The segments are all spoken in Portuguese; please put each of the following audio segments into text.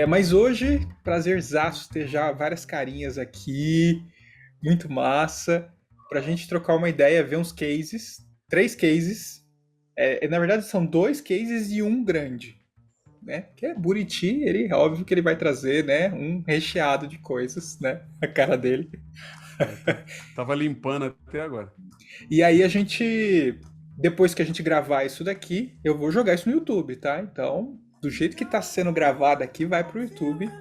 Mas hoje, prazerzaço ter já várias carinhas aqui, muito massa, pra gente trocar uma ideia, ver uns cases, três cases. Na verdade, são dois cases e um grande, né? Que é Buriti, ele, óbvio que ele vai trazer, né, um recheado de coisas, né? A cara dele. Tava limpando até agora. E aí depois que a gente gravar isso daqui, eu vou jogar isso no YouTube, tá? Então, do jeito que tá sendo gravado aqui, vai pro YouTube.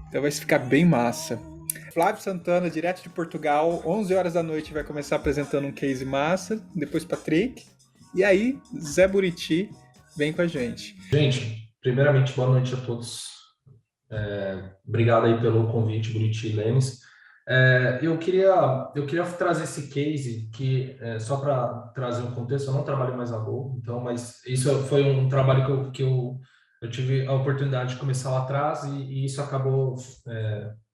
Então vai ficar bem massa. Flávio Santana, direto de Portugal, 11 horas da noite, vai começar apresentando um case massa. Depois Patrick. E aí, Zé Buriti vem com a gente. Gente, primeiramente, boa noite a todos. Obrigado aí pelo convite, Buriti e Lemes. Eu queria trazer esse case que, só para trazer um contexto, eu não trabalho mais na Gol, então, mas isso foi um trabalho que eu tive a oportunidade de começar lá atrás e isso acabou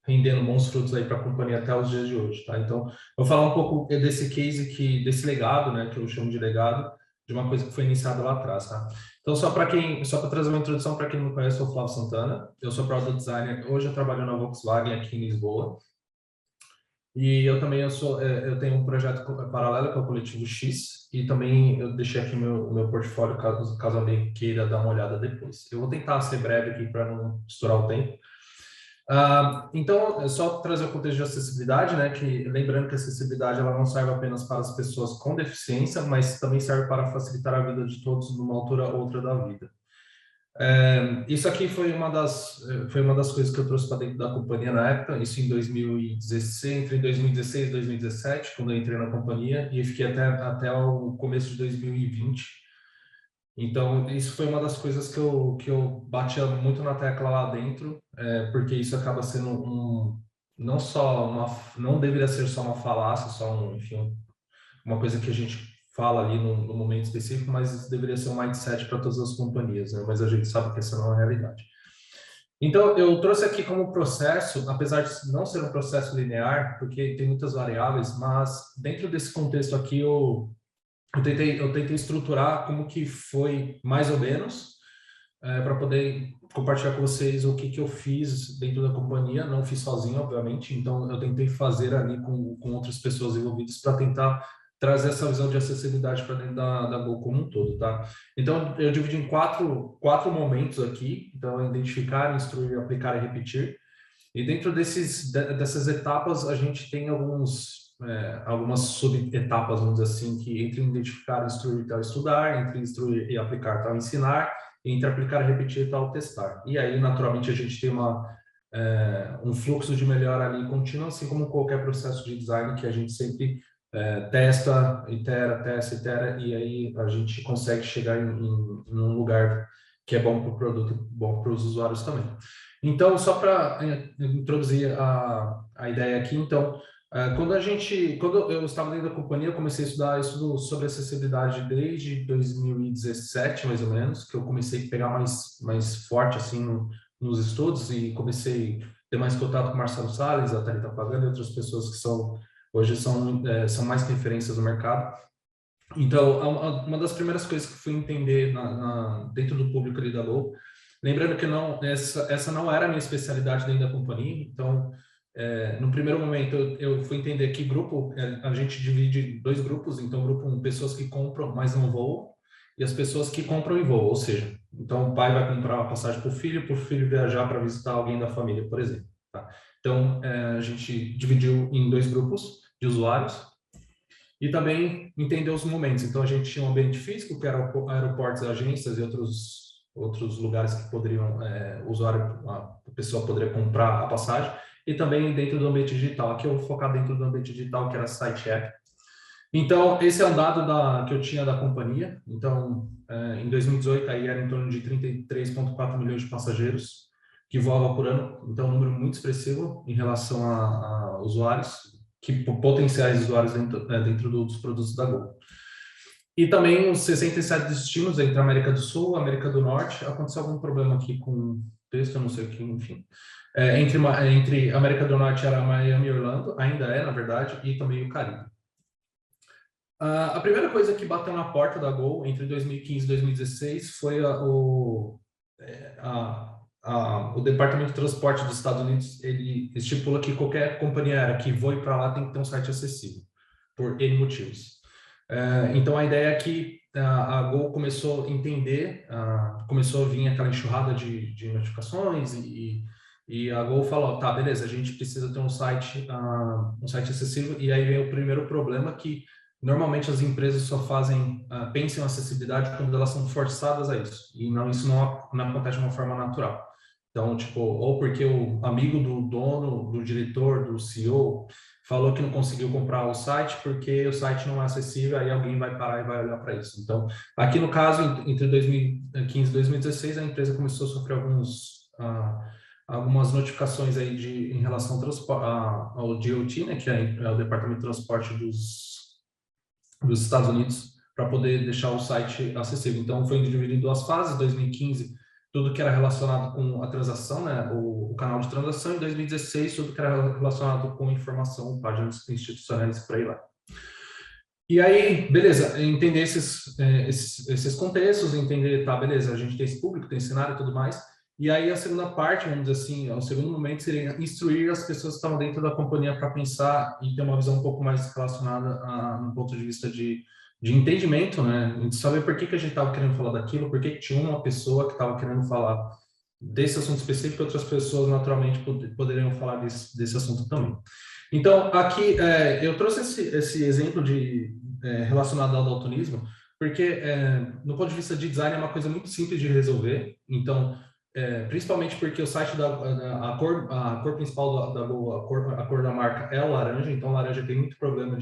rendendo bons frutos aí para a companhia até os dias de hoje, tá? Então, eu vou falar um pouco desse case, desse legado, né, que eu chamo de legado, de uma coisa que foi iniciada lá atrás, tá? Então, só para trazer uma introdução para quem não me conhece, eu sou o Flávio Santana, eu sou Product Designer, hoje eu trabalho na Volkswagen aqui em Lisboa, e eu tenho um projeto paralelo que é o Coletivo X, e também eu deixei aqui o meu portfólio, caso alguém queira dar uma olhada depois. Eu vou tentar ser breve aqui para não estourar o tempo. Então, é só trazer o contexto de acessibilidade, né? Que lembrando que a acessibilidade ela não serve apenas para as pessoas com deficiência, mas também serve para facilitar a vida de todos numa altura ou outra da vida. Isso aqui foi uma das coisas que eu trouxe para dentro da companhia na época, isso em 2016, entre 2016 e 2017, quando eu entrei na companhia, e fiquei até o começo de 2020. Então, isso foi uma das coisas que eu batia muito na tecla lá dentro, porque isso acaba sendo não só não deveria ser só uma falácia, enfim, uma coisa que a gente fala ali no momento específico, mas isso deveria ser um mindset para todas as companhias, né? Mas a gente sabe que essa não é a realidade. Então, eu trouxe aqui como processo, apesar de não ser um processo linear, porque tem muitas variáveis, mas dentro desse contexto aqui eu tentei estruturar como que foi mais ou menos, para poder compartilhar com vocês o que eu fiz dentro da companhia. Não fiz sozinho, obviamente, então eu tentei fazer ali com outras pessoas envolvidas para tentar trazer essa visão de acessibilidade para dentro da Gol como um todo, tá? Então, eu dividi em quatro momentos aqui. Então, identificar, instruir, aplicar e repetir. E dentro dessas etapas, a gente tem algumas sub-etapas, vamos dizer assim, que entre identificar, instruir e tal, estudar, entre instruir e aplicar tal, ensinar, e entre aplicar, repetir e tal, testar. E aí, naturalmente, a gente tem um fluxo de melhora ali contínuo, assim como qualquer processo de design que a gente sempre testa, itera, testa, itera, e aí a gente consegue chegar em um lugar que é bom para o produto, bom para os usuários também. Então, só para introduzir a ideia aqui, então, quando eu estava dentro da companhia, eu comecei a estudar estudo sobre acessibilidade desde 2017, mais ou menos, que eu comecei a pegar mais forte, assim, nos estudos e comecei a ter mais contato com o Marcelo Salles, a Thalita Pagani e outras pessoas que hoje são mais referências no mercado. Então, uma das primeiras coisas que eu fui entender dentro do público ali da Gol, lembrando que essa não era a minha especialidade dentro da companhia, então, no primeiro momento, eu fui entender que grupo, a gente divide em dois grupos, então, grupo 1, pessoas que compram, mas não voam, e as pessoas que compram e voam, ou seja, então o pai vai comprar uma passagem para o filho viajar para visitar alguém da família, por exemplo. Tá? Então, a gente dividiu em dois grupos de usuários, e também entender os momentos. Então, a gente tinha um ambiente físico, que era aeroportos, agências e outros lugares que poderiam, a pessoa poderia comprar a passagem, e também dentro do ambiente digital. Aqui eu vou focar dentro do ambiente digital, que era site app. Então, esse é um dado que eu tinha da companhia. Então, em 2018, aí era em torno de 33,4 milhões de passageiros que voavam por ano. Então, um número muito expressivo em relação a usuários, potenciais usuários dentro dos produtos da Gol. E também os 67 destinos entre a América do Sul e a América do Norte. Aconteceu algum problema aqui com o texto, eu não sei o que, enfim. Entre a América do Norte era Miami e Orlando, ainda é, na verdade, e também o Caribe. A primeira coisa que bateu na porta da Gol entre 2015 e 2016 foi a o Departamento de Transporte dos Estados Unidos, ele estipula que qualquer companhia aérea que voe para lá tem que ter um site acessível, por N motivos. Então, a ideia é que a Gol começou a entender, começou a vir aquela enxurrada de notificações e a Gol falou, tá, beleza, a gente precisa ter um site acessível, e aí vem o primeiro problema que normalmente as empresas só pensam em acessibilidade quando elas são forçadas a isso, e isso não acontece de uma forma natural. Então, tipo, ou porque o amigo do dono, do diretor, do CEO, falou que não conseguiu comprar o site porque o site não é acessível, aí alguém vai parar e vai olhar para isso. Então, aqui no caso, entre 2015 e 2016, a empresa começou a sofrer algumas notificações aí em relação ao DOT, né, que é o Departamento de Transporte dos Estados Unidos, para poder deixar o site acessível. Então, foi dividido em duas fases. 2015, tudo que era relacionado com a transação, né, o canal de transação. Em 2016, tudo que era relacionado com informação, páginas institucionais, por aí lá. E aí, beleza, entender esses contextos, entender, tá, beleza, a gente tem esse público, tem esse cenário e tudo mais. E aí a segunda parte, vamos dizer assim, o segundo momento seria instruir as pessoas que estavam dentro da companhia para pensar e ter uma visão um pouco mais relacionada no ponto de vista de entendimento, né? De saber por que a gente estava querendo falar daquilo, por que tinha uma pessoa que estava querendo falar desse assunto específico e outras pessoas naturalmente poderiam falar desse assunto também. Então, aqui eu trouxe esse exemplo relacionado ao daltonismo, porque no ponto de vista de design é uma coisa muito simples de resolver. Então, principalmente porque o site a cor principal da Gol, a cor da marca é o laranja, então laranja tem muito problema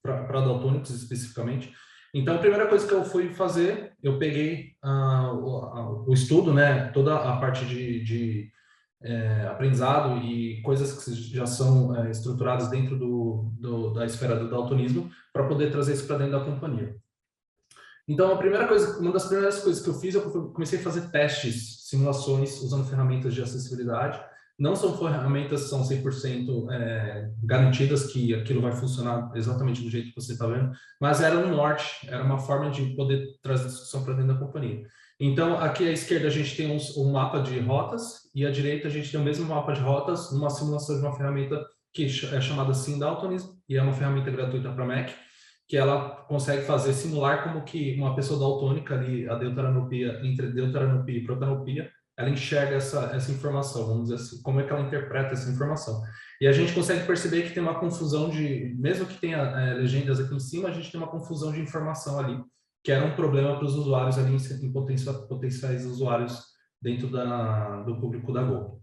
para daltônicos especificamente. Então, a primeira coisa que eu fui fazer, eu peguei o estudo, né, toda a parte de aprendizado e coisas que já são estruturadas dentro da esfera do daltonismo para poder trazer isso para dentro da companhia. Então, uma das primeiras coisas que eu fiz, eu comecei a fazer testes, simulações, usando ferramentas de acessibilidade. Não são ferramentas que são 100% garantidas que aquilo vai funcionar exatamente do jeito que você está vendo, mas era um norte, era uma forma de poder trazer discussão para dentro da companhia. Então, aqui à esquerda a gente tem um mapa de rotas e à direita a gente tem o mesmo mapa de rotas numa simulação de uma ferramenta que é chamada SimDaltonism, e é uma ferramenta gratuita para Mac, que ela consegue simular como que uma pessoa daltônica ali, a deuteranopia, entre deuteranopia e protanopia, ela enxerga essa informação, vamos dizer assim, como é que ela interpreta essa informação. E a gente consegue perceber que tem uma confusão mesmo que tenha legendas aqui em cima, a gente tem uma confusão de informação ali, que era um problema para os usuários ali, em potenciais usuários dentro do público da Gol.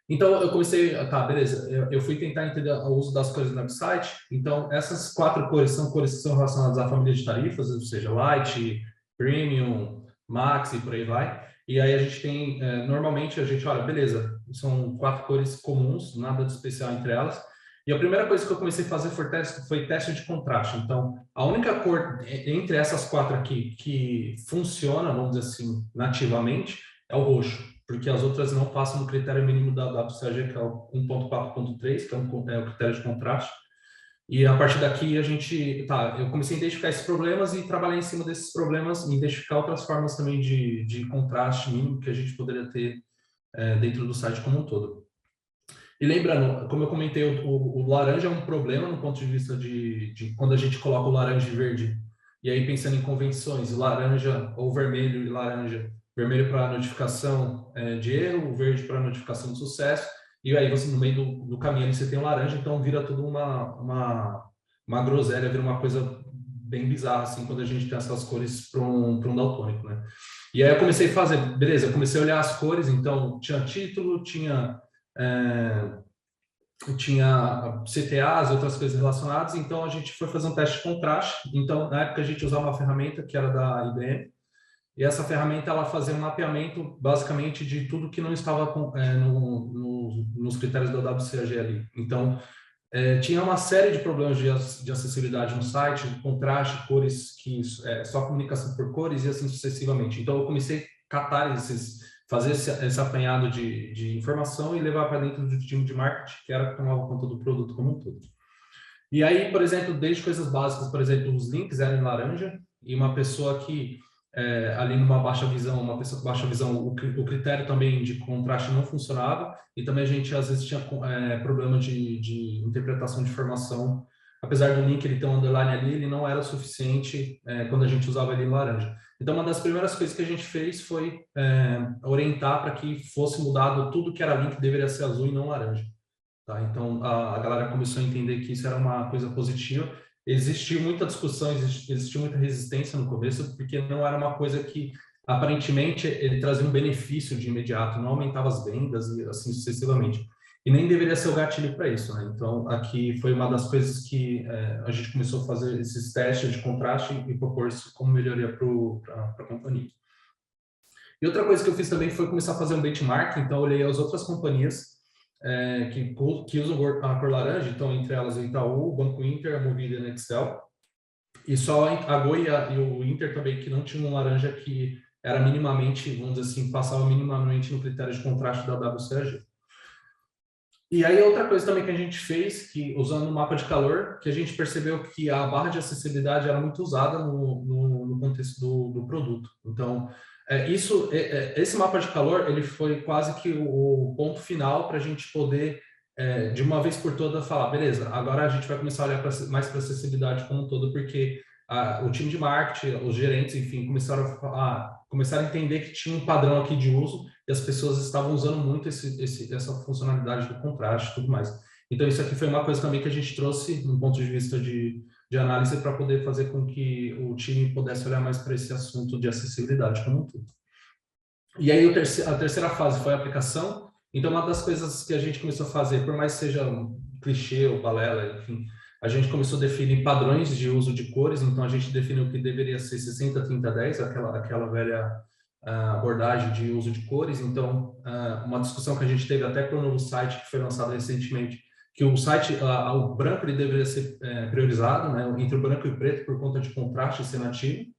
Então, eu comecei, tá, beleza, eu fui tentar entender o uso das cores no website. Então, essas 4 cores são cores que são relacionadas à família de tarifas, ou seja, Light, Premium, Max e por aí vai. E aí a gente tem, normalmente a gente olha, beleza, são 4 cores comuns, nada de especial entre elas. E a primeira coisa que eu comecei a fazer foi teste de contraste. Então, a única cor entre essas 4 aqui que funciona, vamos dizer assim, nativamente, é o roxo, porque as outras não passam no critério mínimo da WCAG, que é o 1.4.3, que é o critério de contraste. E a partir daqui eu comecei a identificar esses problemas e trabalhar em cima desses problemas e identificar outras formas também de contraste mínimo que a gente poderia ter dentro do site como um todo. E lembrando, como eu comentei, o laranja é um problema no ponto de vista de quando a gente coloca o laranja e verde, e aí pensando em convenções, laranja ou vermelho e laranja, vermelho para notificação de erro, verde para notificação de sucesso, e aí você no meio do caminho ali você tem o laranja, então vira tudo uma groselha, vira uma coisa bem bizarra, assim, quando a gente tem essas cores para um daltônico, né? E aí eu comecei a fazer, beleza, eu comecei a olhar as cores, então tinha título, tinha CTAs e outras coisas relacionadas, então a gente foi fazer um teste de contraste. Então, na época, a gente usava uma ferramenta que era da IBM, e essa ferramenta ela fazia um mapeamento, basicamente, de tudo que não estava nos critérios da WCAG ali. Então, tinha uma série de problemas de acessibilidade no site, de contraste, cores, só comunicação por cores e assim sucessivamente. Então, eu comecei a catar fazer esse apanhado de informação e levar para dentro do time de marketing, que era que tomava conta do produto como um todo. E aí, por exemplo, desde coisas básicas, por exemplo, os links eram em laranja, e uma pessoa que ali numa baixa visão, uma pessoa com baixa visão, o critério também de contraste não funcionava, e também a gente às vezes tinha problema de interpretação de informação. Apesar do link ele ter um underline ali, ele não era o suficiente quando a gente usava ele em laranja. Então, uma das primeiras coisas que a gente fez foi orientar para que fosse mudado tudo que era link deveria ser azul e não laranja. Tá? Então, a galera começou a entender que isso era uma coisa positiva. Existiu muita discussão, existiu muita resistência no começo, porque não era uma coisa que, aparentemente, ele trazia um benefício de imediato, não aumentava as vendas e assim sucessivamente. E nem deveria ser o gatilho para isso, né? Então, aqui foi uma das coisas que a gente começou a fazer esses testes de contraste e propor isso como melhoria para a companhia. E outra coisa que eu fiz também foi começar a fazer um benchmark, então eu olhei as outras companhias que usam a cor laranja, então entre elas o Itaú, o Banco Inter, a Movida e a Nextel, e só a Goi e o Inter também que não tinham um laranja que era minimamente, vamos dizer assim, passava minimamente no critério de contraste da WCAG. E aí outra coisa também que a gente fez, que usando o mapa de calor, que a gente percebeu que a barra de acessibilidade era muito usada no contexto do produto. Então, esse mapa de calor, ele foi quase que o ponto final para a gente poder, de uma vez por todas, falar, beleza, agora a gente vai começar a olhar mais para a acessibilidade como um todo, porque o time de marketing, os gerentes, enfim, começaram a entender que tinha um padrão aqui de uso e as pessoas estavam usando muito essa funcionalidade do contraste e tudo mais. Então, isso aqui foi uma coisa também que a gente trouxe, do ponto de vista de análise, para poder fazer com que o time pudesse olhar mais para esse assunto de acessibilidade como um todo. E aí, a terceira fase foi a aplicação. Então, uma das coisas que a gente começou a fazer, por mais que seja um clichê ou balela, enfim, a gente começou a definir padrões de uso de cores. Então, a gente definiu que deveria ser 60-30-10, aquela velha abordagem de uso de cores. Então, uma discussão que a gente teve até com o novo site que foi lançado recentemente, que o site, o branco ele deveria ser priorizado, né, entre o branco e o preto por conta de contraste ser nativo,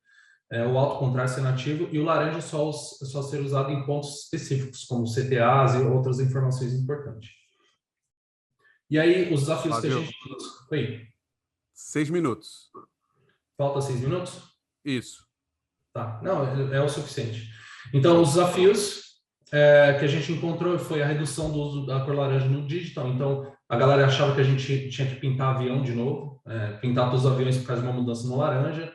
o alto contraste ser nativo, e o laranja só ser usado em pontos específicos, como CTAs e outras informações importantes. E aí, os desafios que a gente... Oi. 6 minutos. Falta 6 minutos? Isso. Tá. Não, é o suficiente. Então, os desafios que a gente encontrou foi a redução do uso da cor laranja no digital. Então, a galera achava que a gente tinha que pintar avião de novo, pintar todos os aviões por causa de uma mudança no laranja,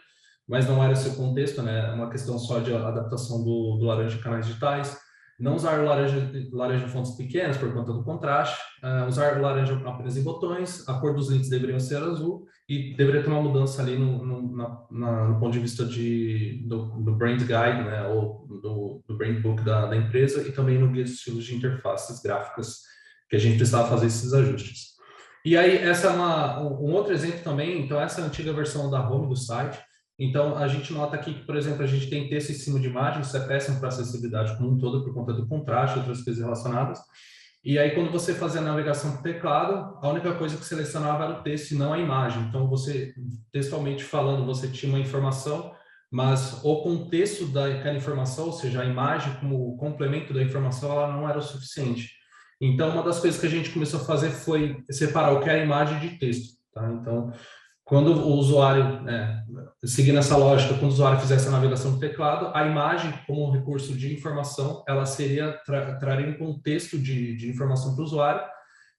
mas não era esse o contexto, né? É uma questão só de adaptação do laranja em canais digitais. Não usar laranja em fontes pequenas por conta do contraste, usar laranja apenas em botões, a cor dos links deveriam ser azul e deveria ter uma mudança ali no ponto de vista do brand guide, né, ou do brand book da empresa e também no guia de estilos de interfaces gráficas que a gente precisava fazer esses ajustes. E aí, essa é um outro exemplo também, então essa é a antiga versão da home do site. Então, a gente nota aqui que, por exemplo, a gente tem texto em cima de imagem, isso é péssimo para a acessibilidade como um todo, por conta do contraste e outras coisas relacionadas. E aí, quando você fazia a navegação por teclado, a única coisa que selecionava era o texto e não a imagem. Então, você, textualmente falando, você tinha uma informação, mas o contexto daquela informação, ou seja, a imagem como complemento da informação, ela não era o suficiente. Então, uma das coisas que a gente começou a fazer foi separar o que era imagem de texto. Tá? Então, quando o usuário, seguindo essa lógica, quando o usuário fizesse a navegação do teclado, a imagem, como um recurso de informação, ela traria um contexto de informação para o usuário,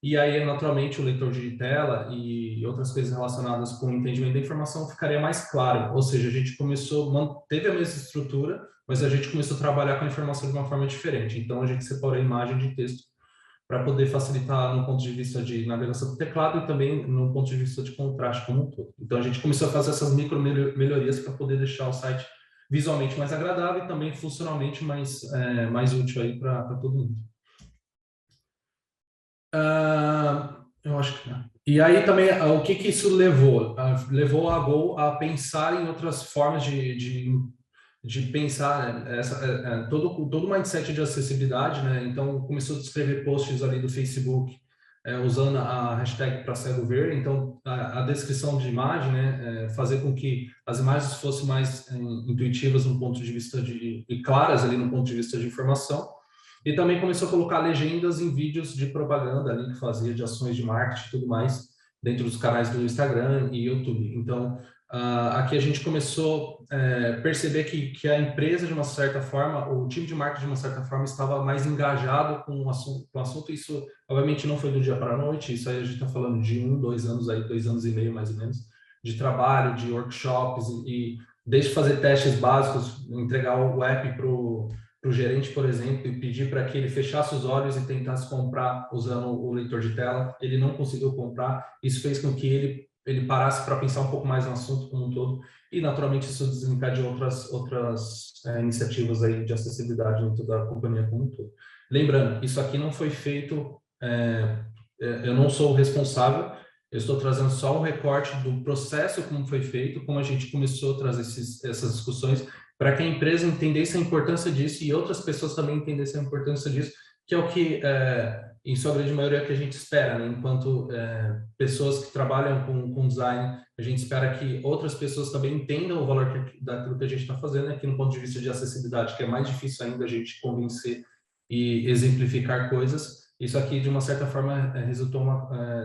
e aí, naturalmente, o leitor de tela e outras coisas relacionadas com o entendimento da informação ficaria mais claro. Ou seja, a gente manteve a mesma estrutura, mas a gente começou a trabalhar com a informação de uma forma diferente. Então, a gente separou a imagem de texto para poder facilitar no ponto de vista de navegação do teclado e também no ponto de vista de contraste como um todo. Então, a gente começou a fazer essas micro melhorias para poder deixar o site visualmente mais agradável e também funcionalmente mais útil aí para todo mundo. Eu acho que... E aí também, o que isso levou? Levou a Gol a pensar em outras formas de pensar todo o mindset de acessibilidade, né? Então, começou a escrever posts ali do Facebook, usando a hashtag para cego ver. Então, a descrição de imagem, né? Fazer com que as imagens fossem mais intuitivas no ponto de vista e claras ali no ponto de vista de informação. E também começou a colocar legendas em vídeos de propaganda ali que fazia de ações de marketing e tudo mais. dentro dos canais do Instagram e YouTube. Então, aqui a gente começou a perceber que a empresa, de uma certa forma, o time de marketing, de uma certa forma, estava mais engajado com o assunto. Isso, obviamente, não foi do dia para a noite. Isso aí a gente está falando de 2 anos, aí, 2 anos e meio, mais ou menos, de trabalho, de workshops e desde fazer testes básicos, entregar o app para o gerente, por exemplo, e pedir para que ele fechasse os olhos e tentasse comprar usando o leitor de tela. Ele não conseguiu comprar. Isso fez com que ele parasse para pensar um pouco mais no assunto como um todo, e naturalmente isso desencadeou outras iniciativas aí de acessibilidade dentro da companhia como um todo. Lembrando, isso aqui não foi feito, eu não sou o responsável, eu estou trazendo só um recorte do processo como foi feito, como a gente começou a trazer essas discussões, para que a empresa entendesse a importância disso e outras pessoas também entendessem a importância disso, que é o que, em sua grande maioria, é o que a gente espera, né? Enquanto pessoas que trabalham com design, a gente espera que outras pessoas também entendam o valor daquilo que a gente está fazendo, aqui no ponto de vista de acessibilidade, que é mais difícil ainda a gente convencer e exemplificar coisas. Isso aqui, de uma certa forma,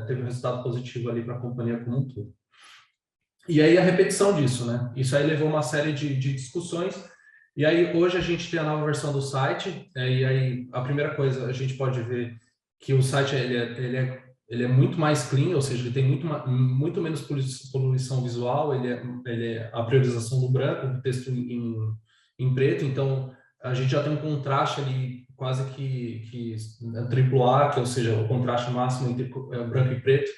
teve um resultado positivo ali para a companhia como um todo. E aí a repetição disso, né? Isso aí levou uma série de discussões. E aí hoje a gente tem a nova versão do site. E aí a primeira coisa, a gente pode ver que o site ele é muito mais clean, ou seja, ele tem muito menos poluição visual. A priorização do branco, o texto em preto. Então a gente já tem um contraste ali quase que AAA, que ou seja, o contraste máximo entre branco e preto.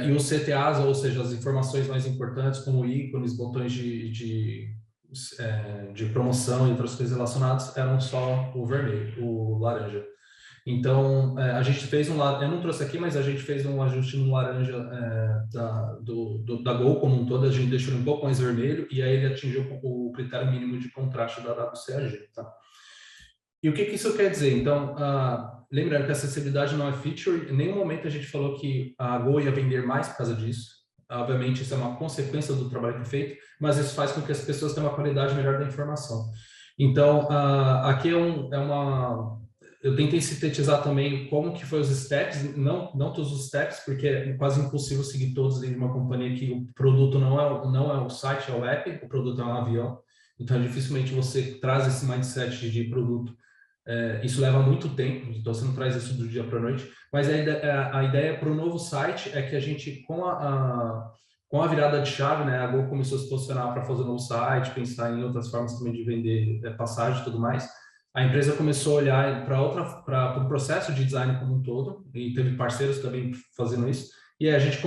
E os CTAs, ou seja, as informações mais importantes, como ícones, botões de promoção e outras coisas relacionadas, eram só o vermelho, o laranja. Então, a gente fez eu não trouxe aqui, mas a gente fez um ajuste no laranja da Gol como um todo, a gente deixou ele um pouco mais vermelho, e aí ele atingiu o critério mínimo de contraste da WCAG, tá? E o que isso quer dizer? Então, lembrando que a acessibilidade não é feature, em nenhum momento a gente falou que a Gol ia vender mais por causa disso. Obviamente, isso é uma consequência do trabalho que é feito, mas isso faz com que as pessoas tenham uma qualidade melhor da informação. Então, aqui eu tentei sintetizar também como que foi os steps, não todos os steps, porque é quase impossível seguir todos em uma companhia que o produto não é o site, é o app, o produto é um avião. Então, dificilmente você traz esse mindset de produto. Isso leva muito tempo, então você não traz isso do dia para a noite, mas a ideia para o novo site é que a gente, com a virada de chave, né, a Gol começou a se posicionar para fazer um novo site, pensar em outras formas também de vender passagem e tudo mais. A empresa começou a olhar para o processo de design como um todo, e teve parceiros também fazendo isso, e a gente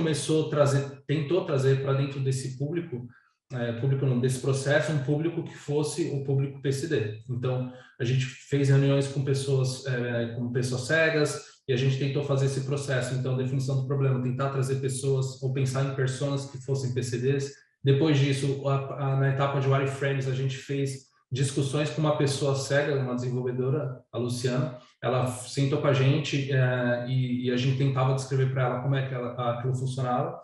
tentou trazer para dentro desse público desse processo, um público que fosse o público PCD. Então, a gente fez reuniões com pessoas cegas, e a gente tentou fazer esse processo. Então, definição do problema, tentar trazer pessoas, ou pensar em personas que fossem PCDs. Depois disso, na etapa de wireframes, a gente fez discussões com uma pessoa cega, uma desenvolvedora, a Luciana. Ela sentou com a gente e a gente tentava descrever para ela como é que aquilo funcionava.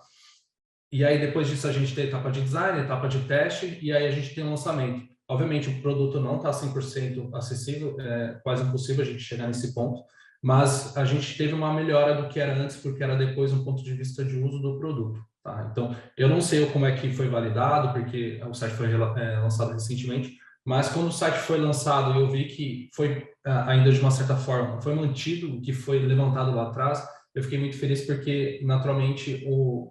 E aí, depois disso, a gente tem a etapa de design, a etapa de teste, e aí a gente tem o lançamento. Obviamente, o produto não está 100% acessível, é quase impossível a gente chegar nesse ponto, mas a gente teve uma melhora do que era antes, porque era depois um ponto de vista de uso do produto. Tá? Então, eu não sei como é que foi validado, porque o site foi lançado recentemente, mas quando o site foi lançado, eu vi que foi, ainda de uma certa forma, foi mantido o que foi levantado lá atrás. Eu fiquei muito feliz porque, naturalmente,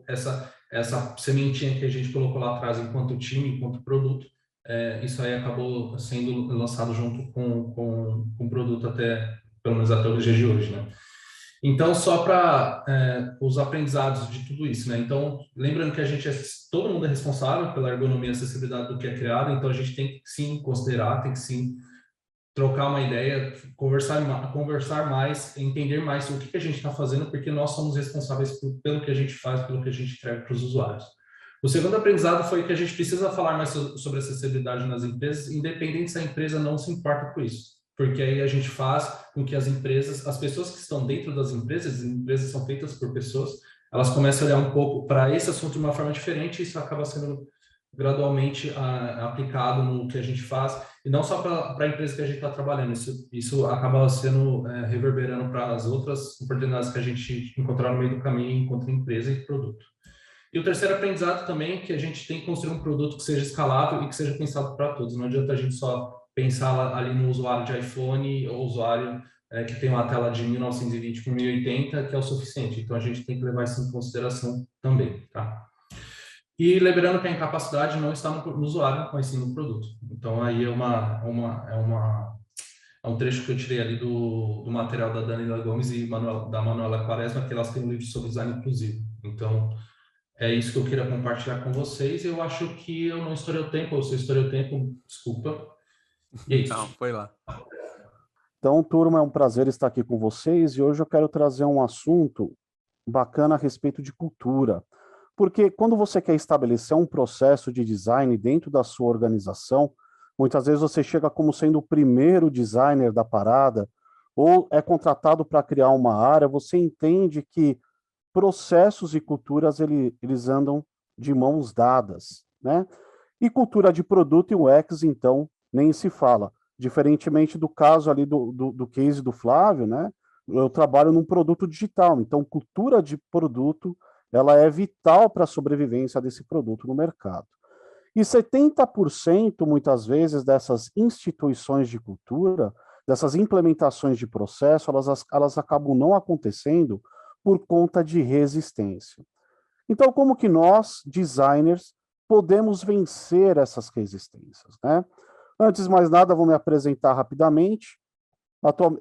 essa sementinha que a gente colocou lá atrás enquanto time, enquanto produto, isso aí acabou sendo lançado junto com o produto pelo menos até o dia de hoje, né? Então, só para os aprendizados de tudo isso, né? Então, lembrando que todo mundo é responsável pela ergonomia e acessibilidade do que é criado, então a gente tem que sim considerar, tem que sim trocar uma ideia, conversar mais, entender mais o que a gente está fazendo, porque nós somos responsáveis pelo que a gente faz, pelo que a gente entrega para os usuários. O segundo aprendizado foi que a gente precisa falar mais sobre acessibilidade nas empresas, independente se a empresa não se importa com isso, porque aí a gente faz com que as pessoas que estão dentro das empresas, as empresas são feitas por pessoas, elas começam a olhar um pouco para esse assunto de uma forma diferente, e isso acaba sendo gradualmente aplicado no que a gente faz, e não só para a empresa que a gente está trabalhando, isso acaba sendo reverberando para as outras oportunidades que a gente encontrar no meio do caminho, enquanto empresa e produto. E o terceiro aprendizado também é que a gente tem que construir um produto que seja escalável e que seja pensado para todos. Não adianta a gente só pensar ali no usuário de iPhone ou usuário que tem uma tela de 1920 por 1080, que é o suficiente. Então, a gente tem que levar isso em consideração também, tá? E lembrando que a incapacidade não está no usuário, mas sim no produto. Então, aí é um trecho que eu tirei ali do material da Danila Gomes e da Manuela Quaresma, que elas têm um livro sobre design inclusivo. Então, é isso que eu queria compartilhar com vocês. Eu acho que eu não estourei o tempo, ou se eu estourei o tempo, desculpa. E é isso. Não, foi lá. Então, turma, é um prazer estar aqui com vocês e hoje eu quero trazer um assunto bacana a respeito de cultura. Porque quando você quer estabelecer um processo de design dentro da sua organização, muitas vezes você chega como sendo o primeiro designer da parada, ou é contratado para criar uma área, você entende que processos e culturas eles andam de mãos dadas, né? E cultura de produto e UX, então, nem se fala. Diferentemente do caso ali do case do Flávio, né? Eu trabalho num produto digital, então cultura de produto ela é vital para a sobrevivência desse produto no mercado. E 70% muitas vezes dessas instituições de cultura, dessas implementações de processo, elas acabam não acontecendo por conta de resistência. Então, como que nós, designers, podemos vencer essas resistências, né? Antes de mais nada, vou me apresentar rapidamente.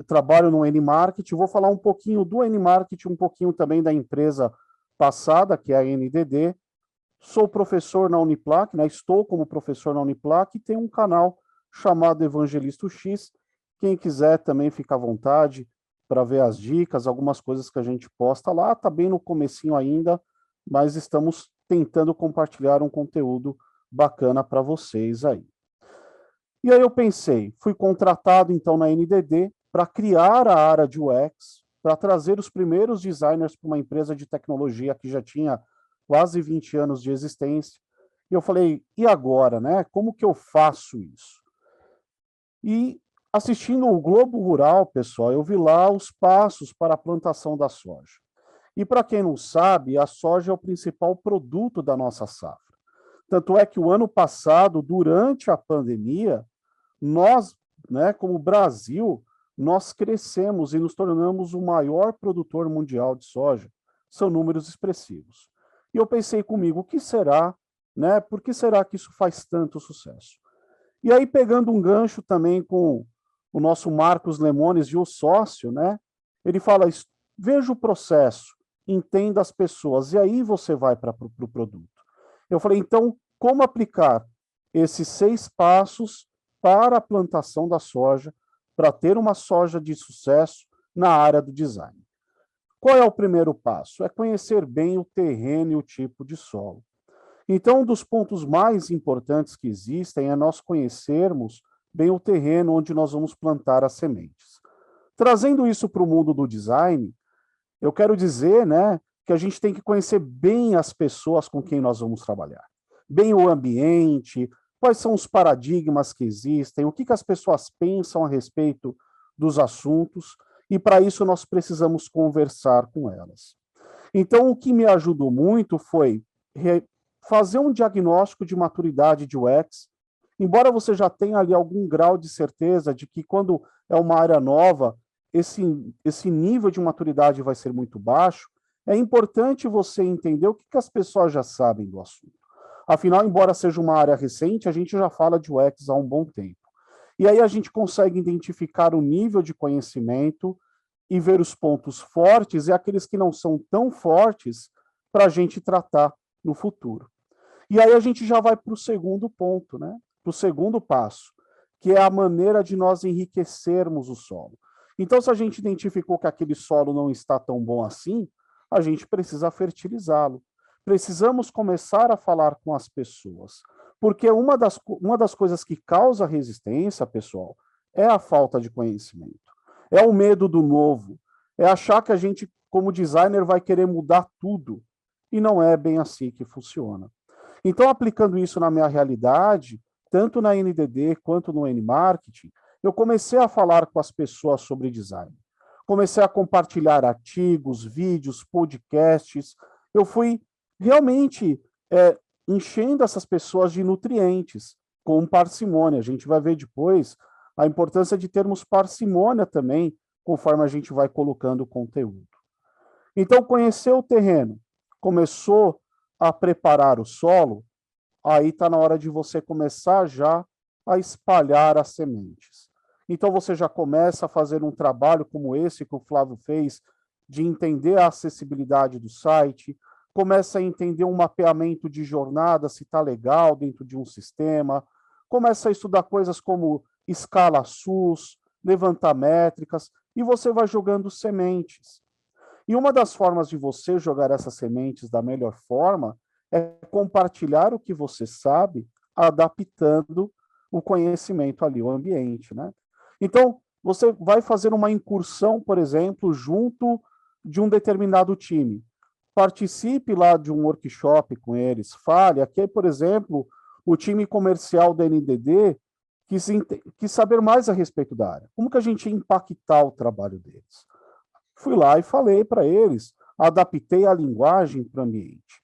Trabalho no N-Market, vou falar um pouquinho do N-Market, um pouquinho também da empresa passada, que é a NDD. Sou professor na Uniplac, né? Estou como professor na Uniplac e tenho um canal chamado Evangelisto X. Quem quiser também fica à vontade para ver as dicas, algumas coisas que a gente posta lá, está bem no comecinho ainda, mas estamos tentando compartilhar um conteúdo bacana para vocês aí. E aí eu pensei, fui contratado então na NDD para criar a área de UX, para trazer os primeiros designers para uma empresa de tecnologia que já tinha quase 20 anos de existência. E eu falei, e agora, né? Como que eu faço isso? E assistindo o Globo Rural, pessoal, eu vi lá os passos para a plantação da soja. E para quem não sabe, a soja é o principal produto da nossa safra. Tanto é que o ano passado, durante a pandemia, nós, né, como Brasil, nós crescemos e nos tornamos o maior produtor mundial de soja. São números expressivos. E eu pensei comigo, o que será, né? Por que será que isso faz tanto sucesso? E aí, pegando um gancho também com o nosso Marcos Lemones e o sócio, né? Ele fala, veja o processo, entenda as pessoas, e aí você vai para o produto. Eu falei, então, como aplicar esses 6 passos para a plantação da soja, para ter uma soja de sucesso na área do design? Qual é o primeiro passo? É conhecer bem o terreno e o tipo de solo. Então, um dos pontos mais importantes que existem é nós conhecermos bem o terreno onde nós vamos plantar as sementes. Trazendo isso para o mundo do design, eu quero dizer, né, que a gente tem que conhecer bem as pessoas com quem nós vamos trabalhar. Bem o ambiente, quais são os paradigmas que existem, o que as pessoas pensam a respeito dos assuntos, e para isso nós precisamos conversar com elas. Então, o que me ajudou muito foi fazer um diagnóstico de maturidade de UX, embora você já tenha ali algum grau de certeza de que quando é uma área nova, esse nível de maturidade vai ser muito baixo, é importante você entender o que as pessoas já sabem do assunto. Afinal, embora seja uma área recente, a gente já fala de UX há um bom tempo. E aí a gente consegue identificar o nível de conhecimento e ver os pontos fortes e aqueles que não são tão fortes para a gente tratar no futuro. E aí a gente já vai para o segundo ponto, né? Para o segundo passo, que é a maneira de nós enriquecermos o solo. Então, se a gente identificou que aquele solo não está tão bom assim, a gente precisa fertilizá-lo. Precisamos começar a falar com as pessoas, porque uma das coisas que causa resistência, pessoal, é a falta de conhecimento. É o medo do novo, é achar que a gente, como designer, vai querer mudar tudo, e não é bem assim que funciona. Então, aplicando isso na minha realidade, tanto na NDD quanto no N-Marketing, eu comecei a falar com as pessoas sobre design. Comecei a compartilhar artigos, vídeos, podcasts. Eu fui realmente enchendo essas pessoas de nutrientes, com parcimônia. A gente vai ver depois a importância de termos parcimônia também, conforme a gente vai colocando o conteúdo. Então, conhecer o terreno, começou a preparar o solo, aí está na hora de você começar já a espalhar as sementes. Então, você já começa a fazer um trabalho como esse que o Flávio fez, de entender a acessibilidade do site, começa a entender um mapeamento de jornada, se está legal dentro de um sistema, começa a estudar coisas como escala SUS, levantar métricas, e você vai jogando sementes. E uma das formas de você jogar essas sementes da melhor forma é compartilhar o que você sabe, adaptando o conhecimento ali, o ambiente, né? Então, você vai fazer uma incursão, por exemplo, junto de um determinado time. Participe lá de um workshop com eles, fale. Aqui, por exemplo, o time comercial da NDD quis saber mais a respeito da área. Como que a gente ia impactar o trabalho deles? Fui lá e falei para eles, adaptei a linguagem para o ambiente.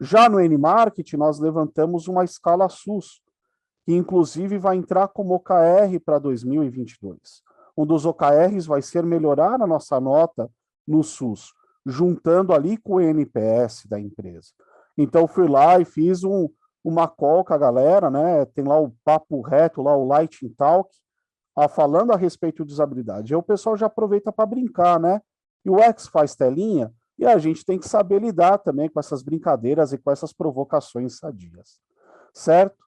Já no N-Market, nós levantamos uma escala SUS, que inclusive vai entrar como OKR para 2022. Um dos OKRs vai ser melhorar a nossa nota no SUS, juntando ali com o NPS da empresa. Então, fui lá e fiz uma call com a galera, né? Tem lá o papo reto, lá o Lighting Talk, falando a respeito de usabilidade. Aí o pessoal já aproveita para brincar, né? E o X faz telinha, e a gente tem que saber lidar também com essas brincadeiras e com essas provocações sadias. Certo?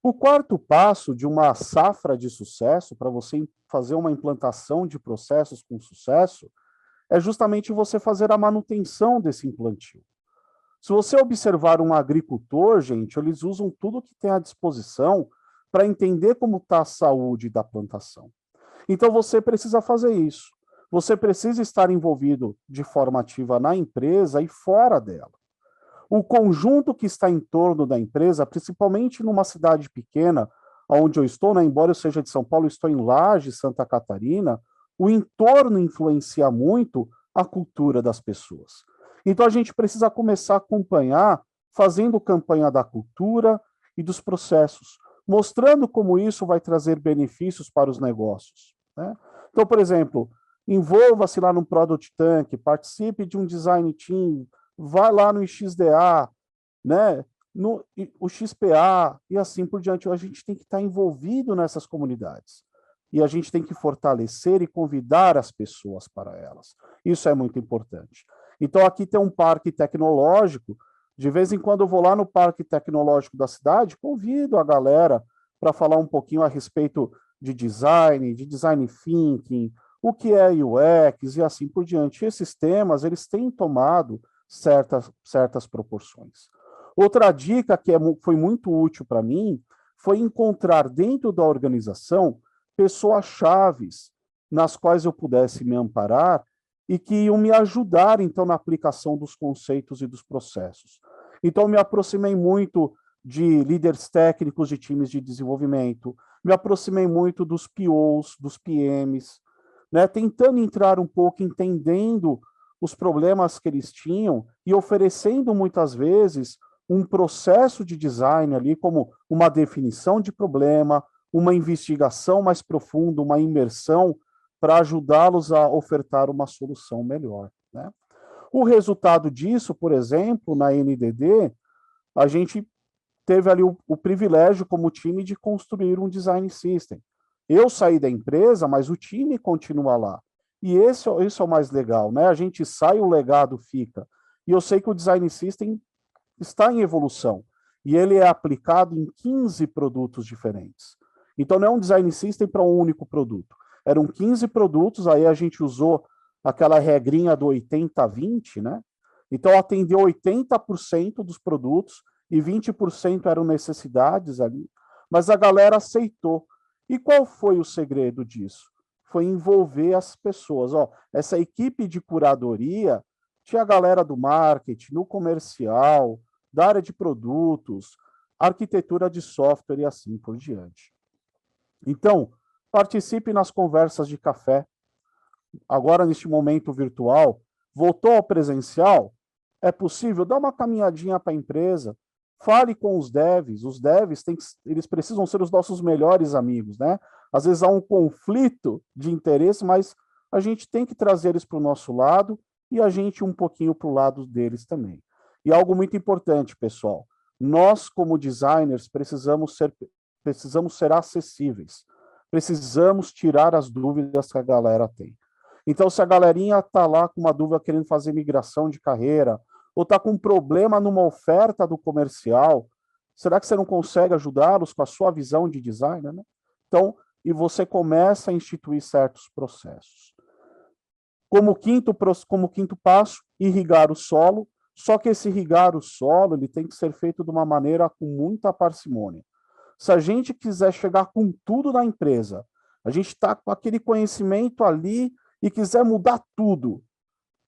O quarto passo de uma safra de sucesso, para você fazer uma implantação de processos com sucesso, é justamente você fazer a manutenção desse implantio. Se você observar um agricultor, gente, eles usam tudo que tem à disposição para entender como está a saúde da plantação. Então, você precisa fazer isso. Você precisa estar envolvido de forma ativa na empresa e fora dela. O conjunto que está em torno da empresa, principalmente numa cidade pequena, onde eu estou, né, embora eu seja de São Paulo, eu estou em Lages, Santa Catarina, o entorno influencia muito a cultura das pessoas. Então, a gente precisa começar a acompanhar, fazendo campanha da cultura e dos processos, mostrando como isso vai trazer benefícios para os negócios, né? Então, por exemplo, envolva-se lá no Product Tank, participe de um design team, vá lá no XDA, né? O XPA e assim por diante. A gente tem que estar envolvido nessas comunidades. E a gente tem que fortalecer e convidar as pessoas para elas. Isso é muito importante. Então, aqui tem um parque tecnológico. De vez em quando eu vou lá no parque tecnológico da cidade, convido a galera para falar um pouquinho a respeito de design thinking, o que é UX e assim por diante. Esses temas, eles têm tomado certas proporções. Outra dica que foi muito útil para mim foi encontrar dentro da organização pessoas-chaves nas quais eu pudesse me amparar e que iam me ajudar, então, na aplicação dos conceitos e dos processos. Então, eu me aproximei muito de líderes técnicos de times de desenvolvimento, me aproximei muito dos POs, dos PMs, né, tentando entrar um pouco, entendendo os problemas que eles tinham e oferecendo, muitas vezes, um processo de design ali, como uma definição de problema, uma investigação mais profunda, uma imersão, para ajudá-los a ofertar uma solução melhor, né? O resultado disso, por exemplo, na NDD, a gente teve ali o privilégio como time de construir um design system. Eu saí da empresa, mas o time continua lá. E isso é o mais legal, né? A gente sai, o legado fica. E eu sei que o design system está em evolução. E ele é aplicado em 15 produtos diferentes. Então, não é um design system para um único produto. Eram 15 produtos, aí a gente usou aquela regrinha do 80-20, né? Então, atendeu 80% dos produtos e 20% eram necessidades ali, mas a galera aceitou. E qual foi o segredo disso? Foi envolver as pessoas. Ó, essa equipe de curadoria tinha a galera do marketing, no comercial, da área de produtos, arquitetura de software e assim por diante. Então, participe nas conversas de café. Agora, neste momento virtual, voltou ao presencial, é possível dar uma caminhadinha para a empresa, fale com os devs eles precisam ser os nossos melhores amigos, né? Às vezes há um conflito de interesse, mas a gente tem que trazer eles para o nosso lado e a gente um pouquinho para o lado deles também. E algo muito importante, pessoal, nós como designers precisamos ser acessíveis, precisamos tirar as dúvidas que a galera tem. Então, se a galerinha está lá com uma dúvida querendo fazer migração de carreira, ou está com um problema numa oferta do comercial, será que você não consegue ajudá-los com a sua visão de designer, né? Então, e você começa a instituir certos processos. Como quinto passo, irrigar o solo, só que esse irrigar o solo ele tem que ser feito de uma maneira com muita parcimônia. Se a gente quiser chegar com tudo na empresa, a gente está com aquele conhecimento ali e quiser mudar tudo,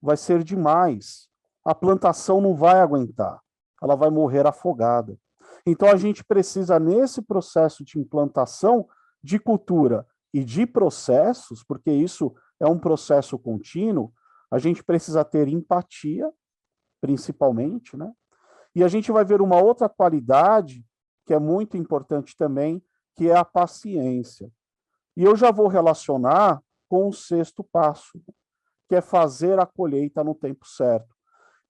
vai ser demais. A plantação não vai aguentar, ela vai morrer afogada. Então, a gente precisa, nesse processo de implantação de cultura e de processos, porque isso é um processo contínuo, a gente precisa ter empatia, principalmente, né? E a gente vai ver uma outra qualidade que é muito importante também, que é a paciência. E eu já vou relacionar com o sexto passo, que é fazer a colheita no tempo certo.